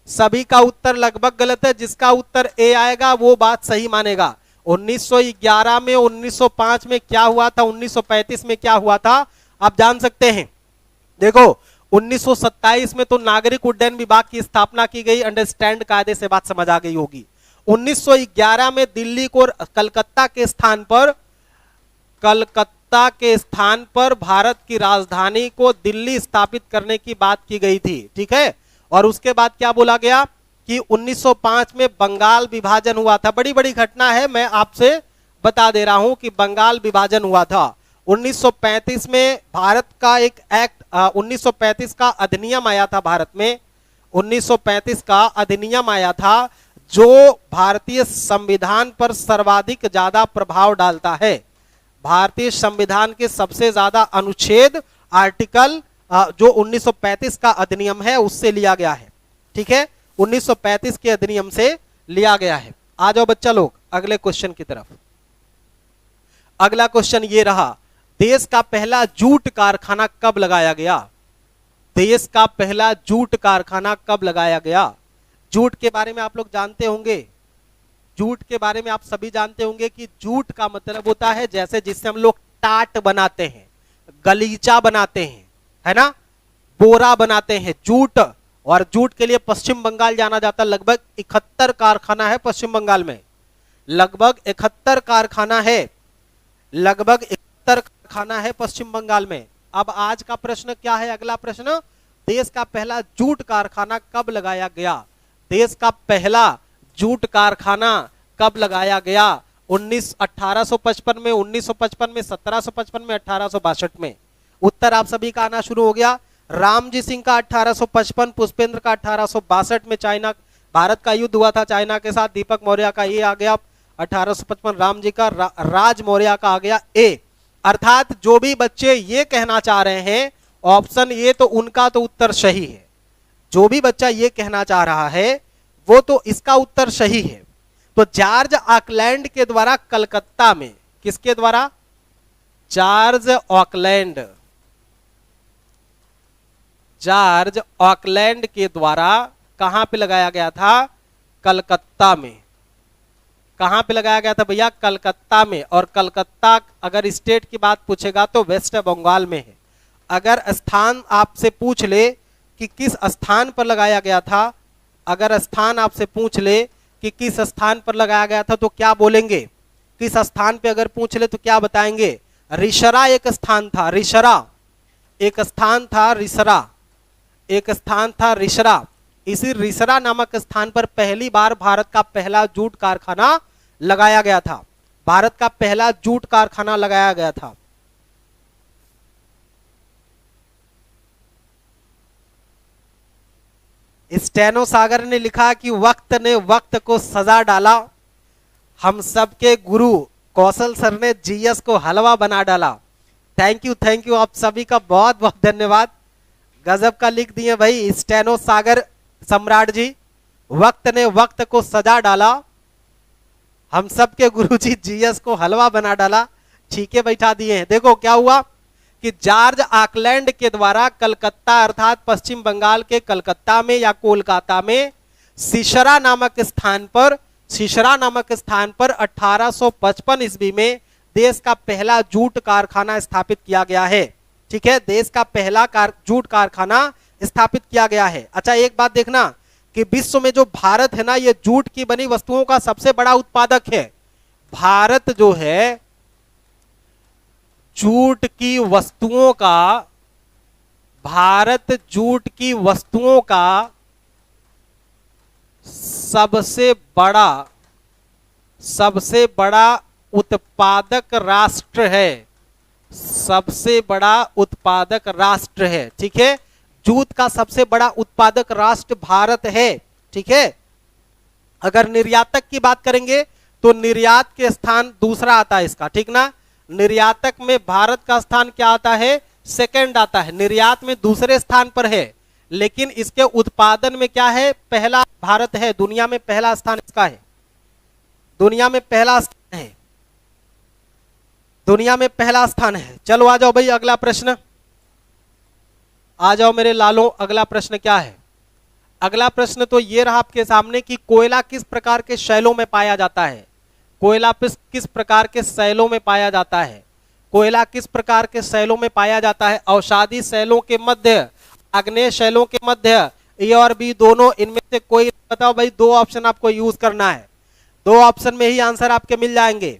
सभी का उत्तर लगभग गलत है। जिसका उत्तर ए आएगा वो बात सही मानेगा। 1911 में, 1905 में क्या हुआ था, 1935 में क्या हुआ था, आप जान सकते हैं। देखो 1927 में तो नागरिक उड्डयन विभाग की स्थापना की गई। अंडरस्टैंड, कायदे से बात समझ आ गई होगी। 1911 में दिल्ली को कलकत्ता के स्थान पर, कलकत्ता के स्थान पर भारत की राजधानी को दिल्ली स्थापित करने की बात की गई थी। ठीक है, और उसके बाद क्या बोला गया कि 1905 में बंगाल विभाजन हुआ था। बड़ी बड़ी घटना है, मैं आपसे बता दे रहा हूं कि बंगाल विभाजन हुआ था। 1935 में भारत का एक एक्ट, 1935 का अधिनियम आया था भारत में। 1935 का अधिनियम आया था जो भारतीय संविधान पर सर्वाधिक ज्यादा प्रभाव डालता है। भारतीय संविधान के सबसे ज्यादा अनुच्छेद, आर्टिकल जो 1935 का अधिनियम है उससे लिया गया है। ठीक है, 1935 के अधिनियम से लिया गया है। आ जाओ बच्चा लोग अगले क्वेश्चन की तरफ। अगला क्वेश्चन ये रहा, देश का पहला जूट कारखाना कब लगाया गया? देश का पहला जूट कारखाना कब लगाया गया? जूट के बारे में आप लोग जानते होंगे, जूट के बारे में आप सभी जानते होंगे कि जूट का मतलब होता है जैसे जिससे हम लोग टाट बनाते हैं, गलीचा बनाते हैं, है ना, बोरा बनाते हैं, जूट। और जूट के लिए पश्चिम बंगाल जाना जाता है। लगभग 71 कारखाना है पश्चिम बंगाल में, लगभग 71 कारखाना है, लगभग 71 कारखाना है पश्चिम बंगाल में। अब आज का प्रश्न क्या है? अगला प्रश्न, देश का पहला जूट कारखाना कब लगाया गया? देश का पहला जूट कारखाना कब लगाया गया? 1855 में, 1955 में, 1755 में, 1862 में? उत्तर आप सभी का आना शुरू हो गया। रामजी सिंह का 1855, पुष्पेंद्र का 1862 में चाइना भारत का युद्ध हुआ था चाइना के साथ। दीपक मौर्य का ये आ गया 1855, राम जी का। राज मौर्य का आ गया ए। अर्थात जो भी बच्चे ये कहना चाह रहे हैं ऑप्शन ए, तो उनका तो उत्तर सही है। जो भी बच्चा ये कहना चाह रहा है वो तो इसका उत्तर सही है। तो जॉर्ज ऑकलैंड के द्वारा कलकत्ता में, किसके द्वारा? जॉर्ज ऑकलैंड, जॉर्ज ऑकलैंड के द्वारा कहां पे लगाया गया था? कलकत्ता में। कहां पे लगाया गया था भैया? कलकत्ता में। और कलकत्ता अगर स्टेट की बात पूछेगा तो वेस्ट बंगाल में है। अगर स्थान आपसे पूछ ले कि किस स्थान पर लगाया गया था, अगर स्थान आपसे पूछ ले कि किस स्थान पर लगाया गया था तो क्या बोलेंगे? किस स्थान पे अगर पूछ ले तो क्या बताएंगे? रिसरा एक स्थान था, रिसरा एक स्थान था, रिसरा एक स्थान था, रिसरा। इसी रिसरा नामक स्थान पर पहली बार भारत का पहला जूट कारखाना लगाया गया था। भारत का पहला जूट कारखाना लगाया गया था। स्टेनो सागर ने लिखा कि वक्त ने वक्त को सजा डाला, हम सबके गुरु कौशल सर ने जीएस को हलवा बना डाला। थैंक यू आप सभी का बहुत बहुत धन्यवाद। गजब का लिख दिए भाई स्टेनो सागर सम्राट जी। वक्त ने वक्त को सजा डाला, हम सबके गुरुजी जीएस को हलवा बना डाला। ठीक है, बैठा दिए हैं। देखो क्या हुआ कि जॉर्ज ऑकलैंड के द्वारा कलकत्ता अर्थात पश्चिम बंगाल के कलकत्ता में या कोलकाता में सिसरा नामक स्थान पर 1855 ईस्वी में देश का पहला जूट कारखाना स्थापित किया गया है। ठीक है, देश का पहला जूट कारखाना स्थापित किया गया है। अच्छा, एक बात देखना कि विश्व में जो भारत है ना, ये जूट की बनी वस्तुओं का सबसे बड़ा उत्पादक है। भारत जो है जूट की वस्तुओं का, भारत जूट की वस्तुओं का सबसे बड़ा उत्पादक राष्ट्र है, सबसे बड़ा उत्पादक राष्ट्र है। ठीक है, जूट का सबसे बड़ा उत्पादक राष्ट्र भारत है। ठीक है, अगर निर्यातक की बात करेंगे तो निर्यात के स्थान दूसरा आता है इसका। ठीक ना, निर्यातक में भारत का स्थान क्या आता है? सेकंड आता है। निर्यात में दूसरे स्थान पर है, लेकिन इसके उत्पादन में क्या है? पहला भारत है। दुनिया में पहला स्थान इसका है, दुनिया में पहला स्थान है, दुनिया में पहला स्थान है। चलो आ जाओ भाई, अगला प्रश्न आ जाओ मेरे लालो। अगला प्रश्न क्या है? अगला प्रश्न तो ये रहा आपके सामने कि कोयला किस प्रकार के शैलों में पाया जाता है? कोयला किस प्रकार के शैलों में पाया जाता है? कोयला किस प्रकार के शैलों में पाया जाता है? अवसादी शैलों के मध्य, आग्नेय शैलों के मध्य, ए और बी दोनों, इनमें से कोई बताओ भाई। दो ऑप्शन आपको यूज करना है, दो ऑप्शन में ही आंसर आपके मिल जाएंगे,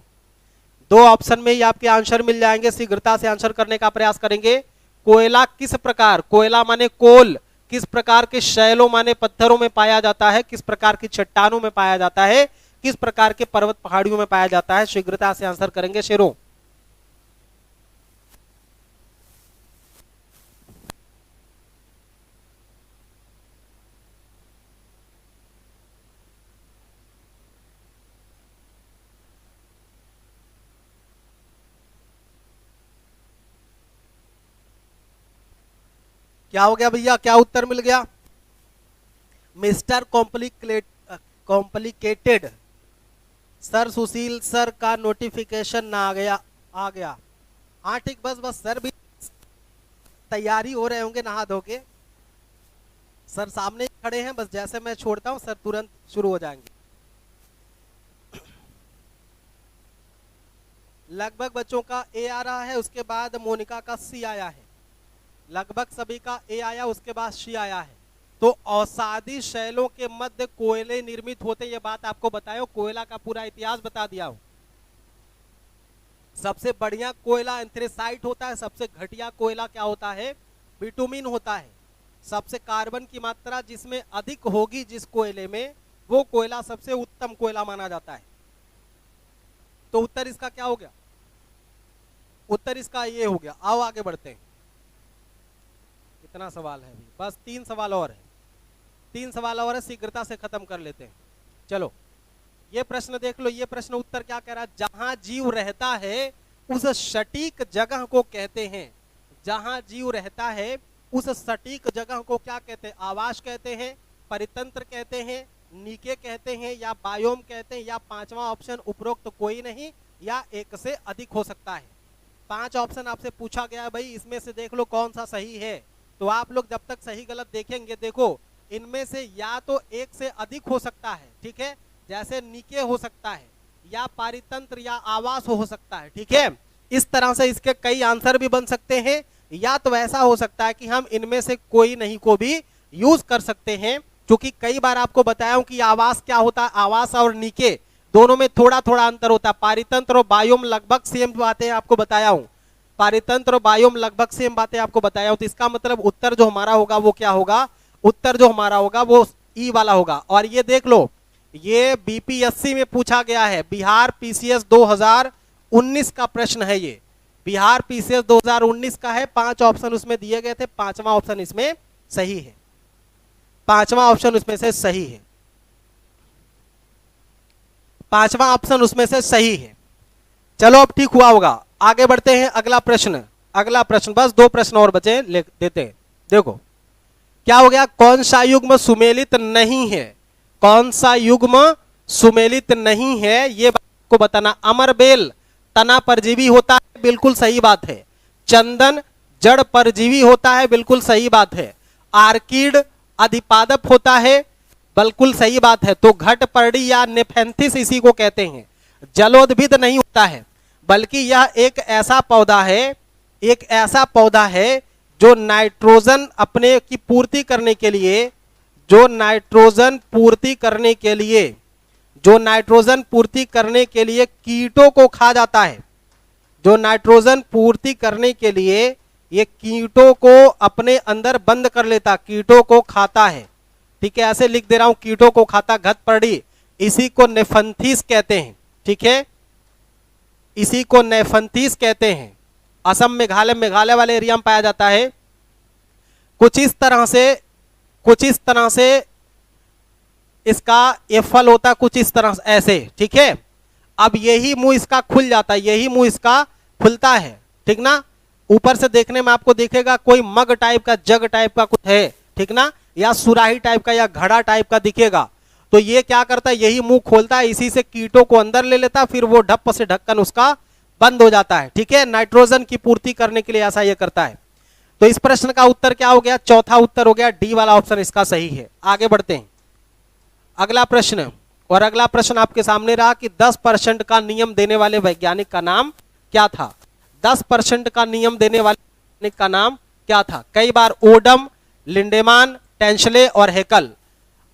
दो ऑप्शन में ही आपके आंसर मिल जाएंगे। शीघ्रता से आंसर करने का प्रयास करेंगे। कोयला किस प्रकार, कोयला माने कोल, किस प्रकार के शैलों माने पत्थरों में पाया जाता है, किस प्रकार की चट्टानों में पाया जाता है, किस प्रकार के पर्वत पहाड़ियों में पाया जाता है? शीघ्रता से आंसर करेंगे शेरों। क्या हो गया भैया, क्या उत्तर मिल गया? मिस्टर कॉम्प्लिकेटेड सर, सुशील सर का नोटिफिकेशन ना आ गया। हाँ ठीक, बस बस सर भी तैयारी हो रहे होंगे नहा धो के। सर सामने खड़े हैं, बस जैसे मैं छोड़ता हूं सर तुरंत शुरू हो जाएंगे। लगभग बच्चों का ए आ रहा है, उसके बाद मोनिका का सी आया है। लगभग सभी का ए आया, उसके बाद सी आया है। तो अवसादी शैलों के मध्य कोयले निर्मित होते, ये बात आपको बताया, कोयला का पूरा इतिहास बता दिया हूं। सबसे बढ़िया कोयला एंथ्रेसाइट होता है, सबसे घटिया कोयला क्या होता है, बिटुमिन होता है। सबसे कार्बन की मात्रा जिसमें अधिक होगी जिस कोयले में, वो कोयला सबसे उत्तम कोयला माना जाता है। तो उत्तर इसका क्या हो गया, उत्तर इसका ये हो गया। आओ आगे बढ़ते हैं। कितना सवाल है अभी, बस 3 सवाल और है, 3 सवाल और है, शीघ्रता से खत्म कर लेते हैं। चलो ये प्रश्न देख लो, ये प्रश्न उत्तर क्या कह रहा है, जहां जीव रहता है उस सटीक जगह को कहते हैं, जहां जीव रहता है उस सटीक जगह को क्या कहते हैं, आवास कहते हैं, परितंत्र कहते हैं, नीके कहते हैं, या बायोम कहते हैं, या पांचवा ऑप्शन उपरोक्त कोई नहीं, या एक से अधिक हो सकता है। 5 ऑप्शन आपसे पूछा गया है भाई, इसमें से देख लो कौन सा सही है। तो आप लोग जब तक सही गलत देखेंगे, देखो इनमें से या तो एक से अधिक हो सकता है, ठीक है, जैसे नीके हो सकता है, या पारितंत्र या आवास हो सकता है, ठीक है। इस तरह से इसके कई आंसर भी बन सकते हैं, या तो ऐसा हो सकता है कि हम इनमें से कोई नहीं को भी यूज कर सकते हैं, क्योंकि कई बार आपको बताया हूं कि आवास क्या होता है, आवास और नीके दोनों में थोड़ा थोड़ा अंतर होता है। पारितंत्र और बायोम लगभग सेम बातें आपको बताया हूं, पारितंत्र और बायोम लगभग सेम बातें आपको बताया हूं। तो इसका मतलब उत्तर जो हमारा होगा वो क्या होगा, उत्तर जो हमारा होगा वो ई वाला होगा। और ये देख लो, ये बीपीएससी में पूछा गया है, बिहार पीसीएस 2019 का प्रश्न है ये, बिहार पीसीएस 2019 का है। 5 ऑप्शन उसमें दिए गए थे, 5वां ऑप्शन इसमें सही है, 5वां ऑप्शन उसमें से सही है, 5वां ऑप्शन उसमें से सही है। चलो अब ठीक हुआ होगा, आगे बढ़ते हैं। अगला प्रश्न, अगला प्रश्न, बस 2 प्रश्न और बचे, लिख देते हैं। देखो क्या हो गया, कौन सा युग्म सुमेलित नहीं है, कौन सा युग्म सुमेलित नहीं है, ये आपको बताना। अमरबेल तना परजीवी होता है, बिल्कुल सही बात है। चंदन जड़ परजीवी होता है, बिल्कुल सही बात है। आर्किड अधिपादप होता है, बिल्कुल सही बात है। तो घटपर्णी या नेफेंथिस इसी को कहते हैं। जलोद्भिद नहीं होता है, बल्कि यह एक ऐसा पौधा है, एक ऐसा पौधा है जो नाइट्रोजन अपने की पूर्ति करने के लिए, जो नाइट्रोजन पूर्ति करने के लिए, जो नाइट्रोजन पूर्ति करने के लिए कीटों को खा जाता है, जो नाइट्रोजन पूर्ति करने के लिए ये कीटों को अपने अंदर बंद कर लेता, कीटों को खाता है, ठीक है, ऐसे लिख दे रहा हूं, कीटों को खाता, घटपर्णी, इसी को नेफंथिस कहते हैं, ठीक है, इसी को नेफंथिस कहते हैं। असम मेघालय, मेघालय वाले एरिया में पाया जाता है। कुछ इस तरह से, कुछ इस तरह से इसका ये फल होता है, कुछ इस तरह से ऐसे, ठीक है। अब यही मुंह इसका खुल जाता है, यही मुंह इसका खुलता है, ठीक ना। ऊपर से देखने में आपको दिखेगा कोई मग टाइप का, जग टाइप का कुछ है, ठीक ना, या सुराही टाइप का या घड़ा टाइप का दिखेगा। तो ये क्या करता है, यही मुंह खोलता है, इसी से कीटों को अंदर ले लेता है, फिर वो ढप्प से ढक्कन उसका बंद हो जाता है, ठीक है। नाइट्रोजन की पूर्ति करने के लिए ऐसा ये करता है। तो इस प्रश्न का उत्तर क्या हो गया, चौथा उत्तर हो गया, डी वाला ऑप्शन इसका सही है। आगे बढ़ते हैं, अगला प्रश्न। और अगला प्रश्न आपके सामने रहा कि 10% का नियम देने वाले वैज्ञानिक का नाम क्या था। 10% का नियम देने वाले वैज्ञानिक का नाम क्या था। कई बार ओडम, लिंडेमान, टेंशले और हेकल,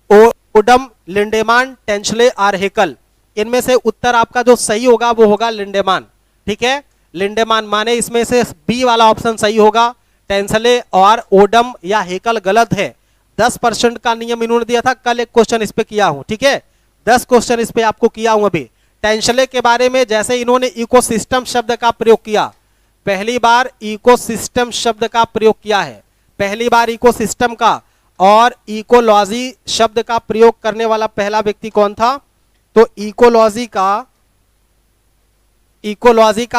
ओडम, लिंडेमान, टेंशले और हेकल, इनमें से उत्तर आपका जो सही होगा वो होगा लिंडेमान, ठीक है, लिंडेमान। माने इसमें से बी वाला ऑप्शन सही होगा, टेंसले और ओडम या हेकल गलत है। 10% का नियम इन्होंने दिया था, कल एक क्वेश्चन इस पे किया हूं, ठीक है, 10 क्वेश्चन इस पे आपको किया हूं अभी। टेंशले के बारे में जैसे इन्होंने इकोसिस्टम शब्द का प्रयोग किया, पहली बार इकोसिस्टम शब्द का प्रयोग किया है, पहली बार इकोसिस्टम का, और इकोलॉजी शब्द का प्रयोग करने वाला पहला व्यक्ति कौन था, तो इकोलॉजी का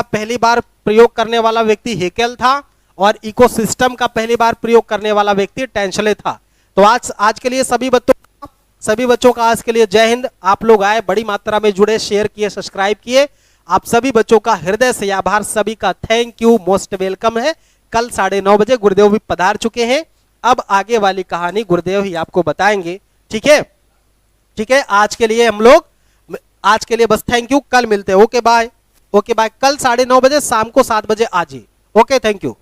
पहली बार प्रयोग करने वाला व्यक्ति हेकेल था, और इकोसिस्टम का पहली बार प्रयोग करने वाला व्यक्ति टेंशले था। तो आज के लिए सभी बच्चों का आज के लिए जय हिंद। आप लोग आए, बड़ी मात्रा में जुड़े, शेयर किए, सब्सक्राइब किए, आप सभी बच्चों का हृदय से आभार, सभी का थैंक यू, मोस्ट वेलकम है। कल 9:30 बजे गुरुदेव भी पधार चुके हैं, अब आगे वाली कहानी गुरुदेव ही आपको बताएंगे, ठीक है, ठीक है। आज के लिए हम लोग, आज के लिए बस थैंक यू, कल मिलते हैं, ओके बाय, ओके बाय। कल 9:30 बजे, शाम को 7 बजे आ जाइए, ओके, थैंक यू।